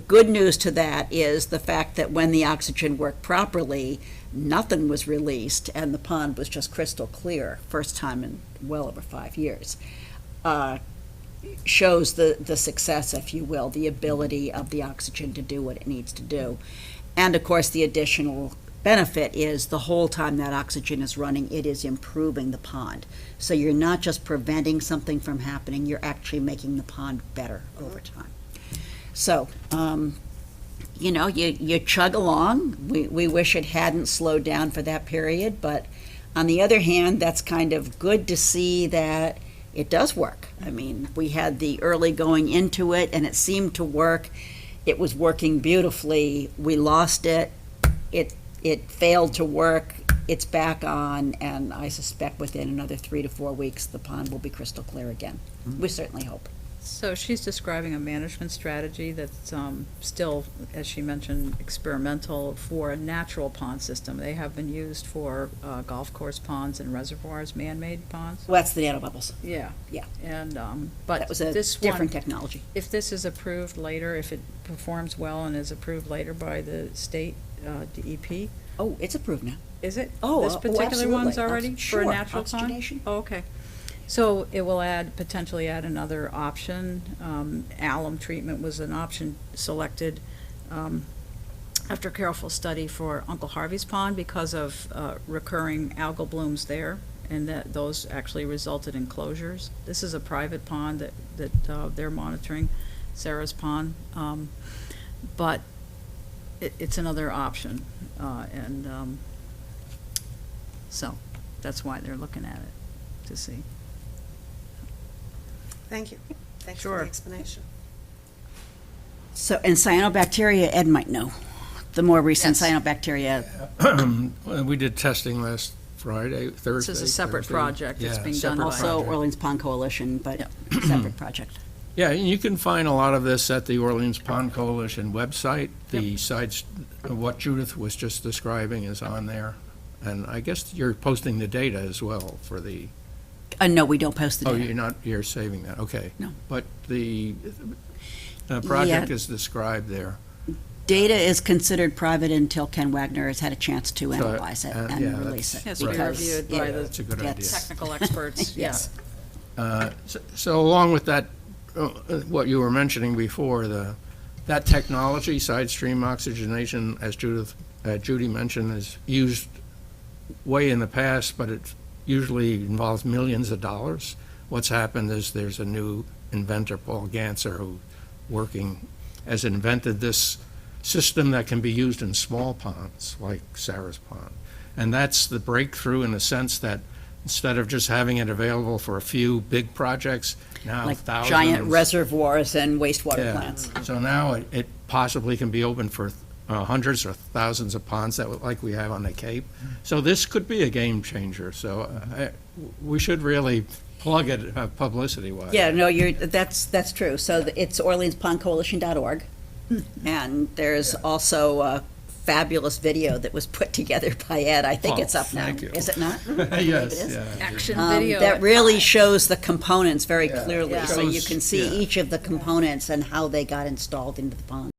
[SPEAKER 3] good news to that is the fact that when the oxygen worked properly, nothing was released and the pond was just crystal clear, first time in well over 5 years. Shows the success, if you will, the ability of the oxygen to do what it needs to do. And of course, the additional benefit is the whole time that oxygen is running, it is improving the pond. So you're not just preventing something from happening, you're actually making the pond better over time. So, you chug along. We wish it hadn't slowed down for that period, but on the other hand, that's kind of good to see that it does work. I mean, we had the early going into it, and it seemed to work. It was working beautifully. We lost it. It failed to work. It's back on, and I suspect within another 3 to 4 weeks, the pond will be crystal clear again. We certainly hope.
[SPEAKER 1] So she's describing a management strategy that's still, as she mentioned, experimental for a natural pond system. They have been used for golf course ponds and reservoirs, man-made ponds.
[SPEAKER 3] Well, that's the nanobubbles.
[SPEAKER 1] Yeah.
[SPEAKER 3] Yeah.
[SPEAKER 1] And, but
[SPEAKER 3] That was a
[SPEAKER 1] this
[SPEAKER 3] different
[SPEAKER 1] one,
[SPEAKER 3] technology.
[SPEAKER 1] if this is approved later, if it performs well and is approved later by the state DEP,
[SPEAKER 3] Oh, it's approved now.
[SPEAKER 1] is it?
[SPEAKER 3] Oh,
[SPEAKER 1] This particular one's
[SPEAKER 3] absolutely.
[SPEAKER 1] already for a
[SPEAKER 3] Sure,
[SPEAKER 1] natural pond?
[SPEAKER 3] oxygenation.
[SPEAKER 1] Oh, okay. So it will potentially add another option. Alum treatment was an option selected after careful study for Uncle Harvey's Pond because of recurring algal blooms there, and that those actually resulted in closures. This is a private pond that they're monitoring, Sarah's Pond, but it's another option, and so that's why they're looking at it, to see.
[SPEAKER 9] Thank you. Thanks for
[SPEAKER 1] Sure.
[SPEAKER 9] the explanation.
[SPEAKER 3] So, and cyanobacteria, Ed might know. The more recent
[SPEAKER 1] Yes.
[SPEAKER 3] cyanobacteria.
[SPEAKER 4] We did testing last Friday, Thursday.
[SPEAKER 1] This is a separate
[SPEAKER 4] Thursday.
[SPEAKER 1] project that's
[SPEAKER 4] Yeah,
[SPEAKER 1] being done
[SPEAKER 4] separate
[SPEAKER 1] by.
[SPEAKER 3] Also,
[SPEAKER 4] project.
[SPEAKER 3] Orleans Pond Coalition, but separate project.
[SPEAKER 4] Yeah, and you can find a lot of this at the Orleans Pond Coalition website. The sites, what Judith was just describing is on there. And I guess you're posting the data as well for the,
[SPEAKER 3] No, we don't post the
[SPEAKER 4] oh,
[SPEAKER 3] data.
[SPEAKER 4] you're saving that, okay.
[SPEAKER 3] No.
[SPEAKER 4] But the project is described there.
[SPEAKER 3] Data is considered private until Ken Wagner has had a chance to
[SPEAKER 4] So,
[SPEAKER 3] analyze it
[SPEAKER 4] yeah,
[SPEAKER 3] and release it.
[SPEAKER 1] Has to be
[SPEAKER 3] because
[SPEAKER 1] reviewed by
[SPEAKER 3] it
[SPEAKER 1] the
[SPEAKER 4] That's a good idea.
[SPEAKER 3] gets-
[SPEAKER 1] technical experts, yeah.
[SPEAKER 3] Yes.
[SPEAKER 4] So along with that, what you were mentioning before, that technology, side stream oxygenation, as Judy mentioned, is used way in the past, but it usually involves millions of dollars. What's happened is there's a new inventor, Paul Ganser, who has invented this system that can be used in small ponds, like Sarah's Pond. And that's the breakthrough in the sense that instead of just having it available for a few big projects, now
[SPEAKER 3] Like
[SPEAKER 4] thousands.
[SPEAKER 3] giant reservoirs and wastewater
[SPEAKER 4] Yeah.
[SPEAKER 3] plants.
[SPEAKER 4] So now it possibly can be open for hundreds or thousands of ponds like we have on the Cape. So this could be a game changer. So we should really plug it publicity-wise.
[SPEAKER 3] Yeah, no, that's true. So it's OrleansPondCoalition.org. And there's also a fabulous video that was put together by Ed. I think
[SPEAKER 4] Oh,
[SPEAKER 3] it's up now.
[SPEAKER 4] thank you.
[SPEAKER 3] Is it not? I believe
[SPEAKER 4] Yes,
[SPEAKER 3] it is.
[SPEAKER 4] yeah.
[SPEAKER 1] Action video.
[SPEAKER 3] That really shows the components very
[SPEAKER 4] Yeah.
[SPEAKER 3] clearly.
[SPEAKER 1] Yeah.
[SPEAKER 3] So you
[SPEAKER 4] Shows-
[SPEAKER 3] can see
[SPEAKER 4] yeah.
[SPEAKER 3] each of the components and how they got installed into the pond.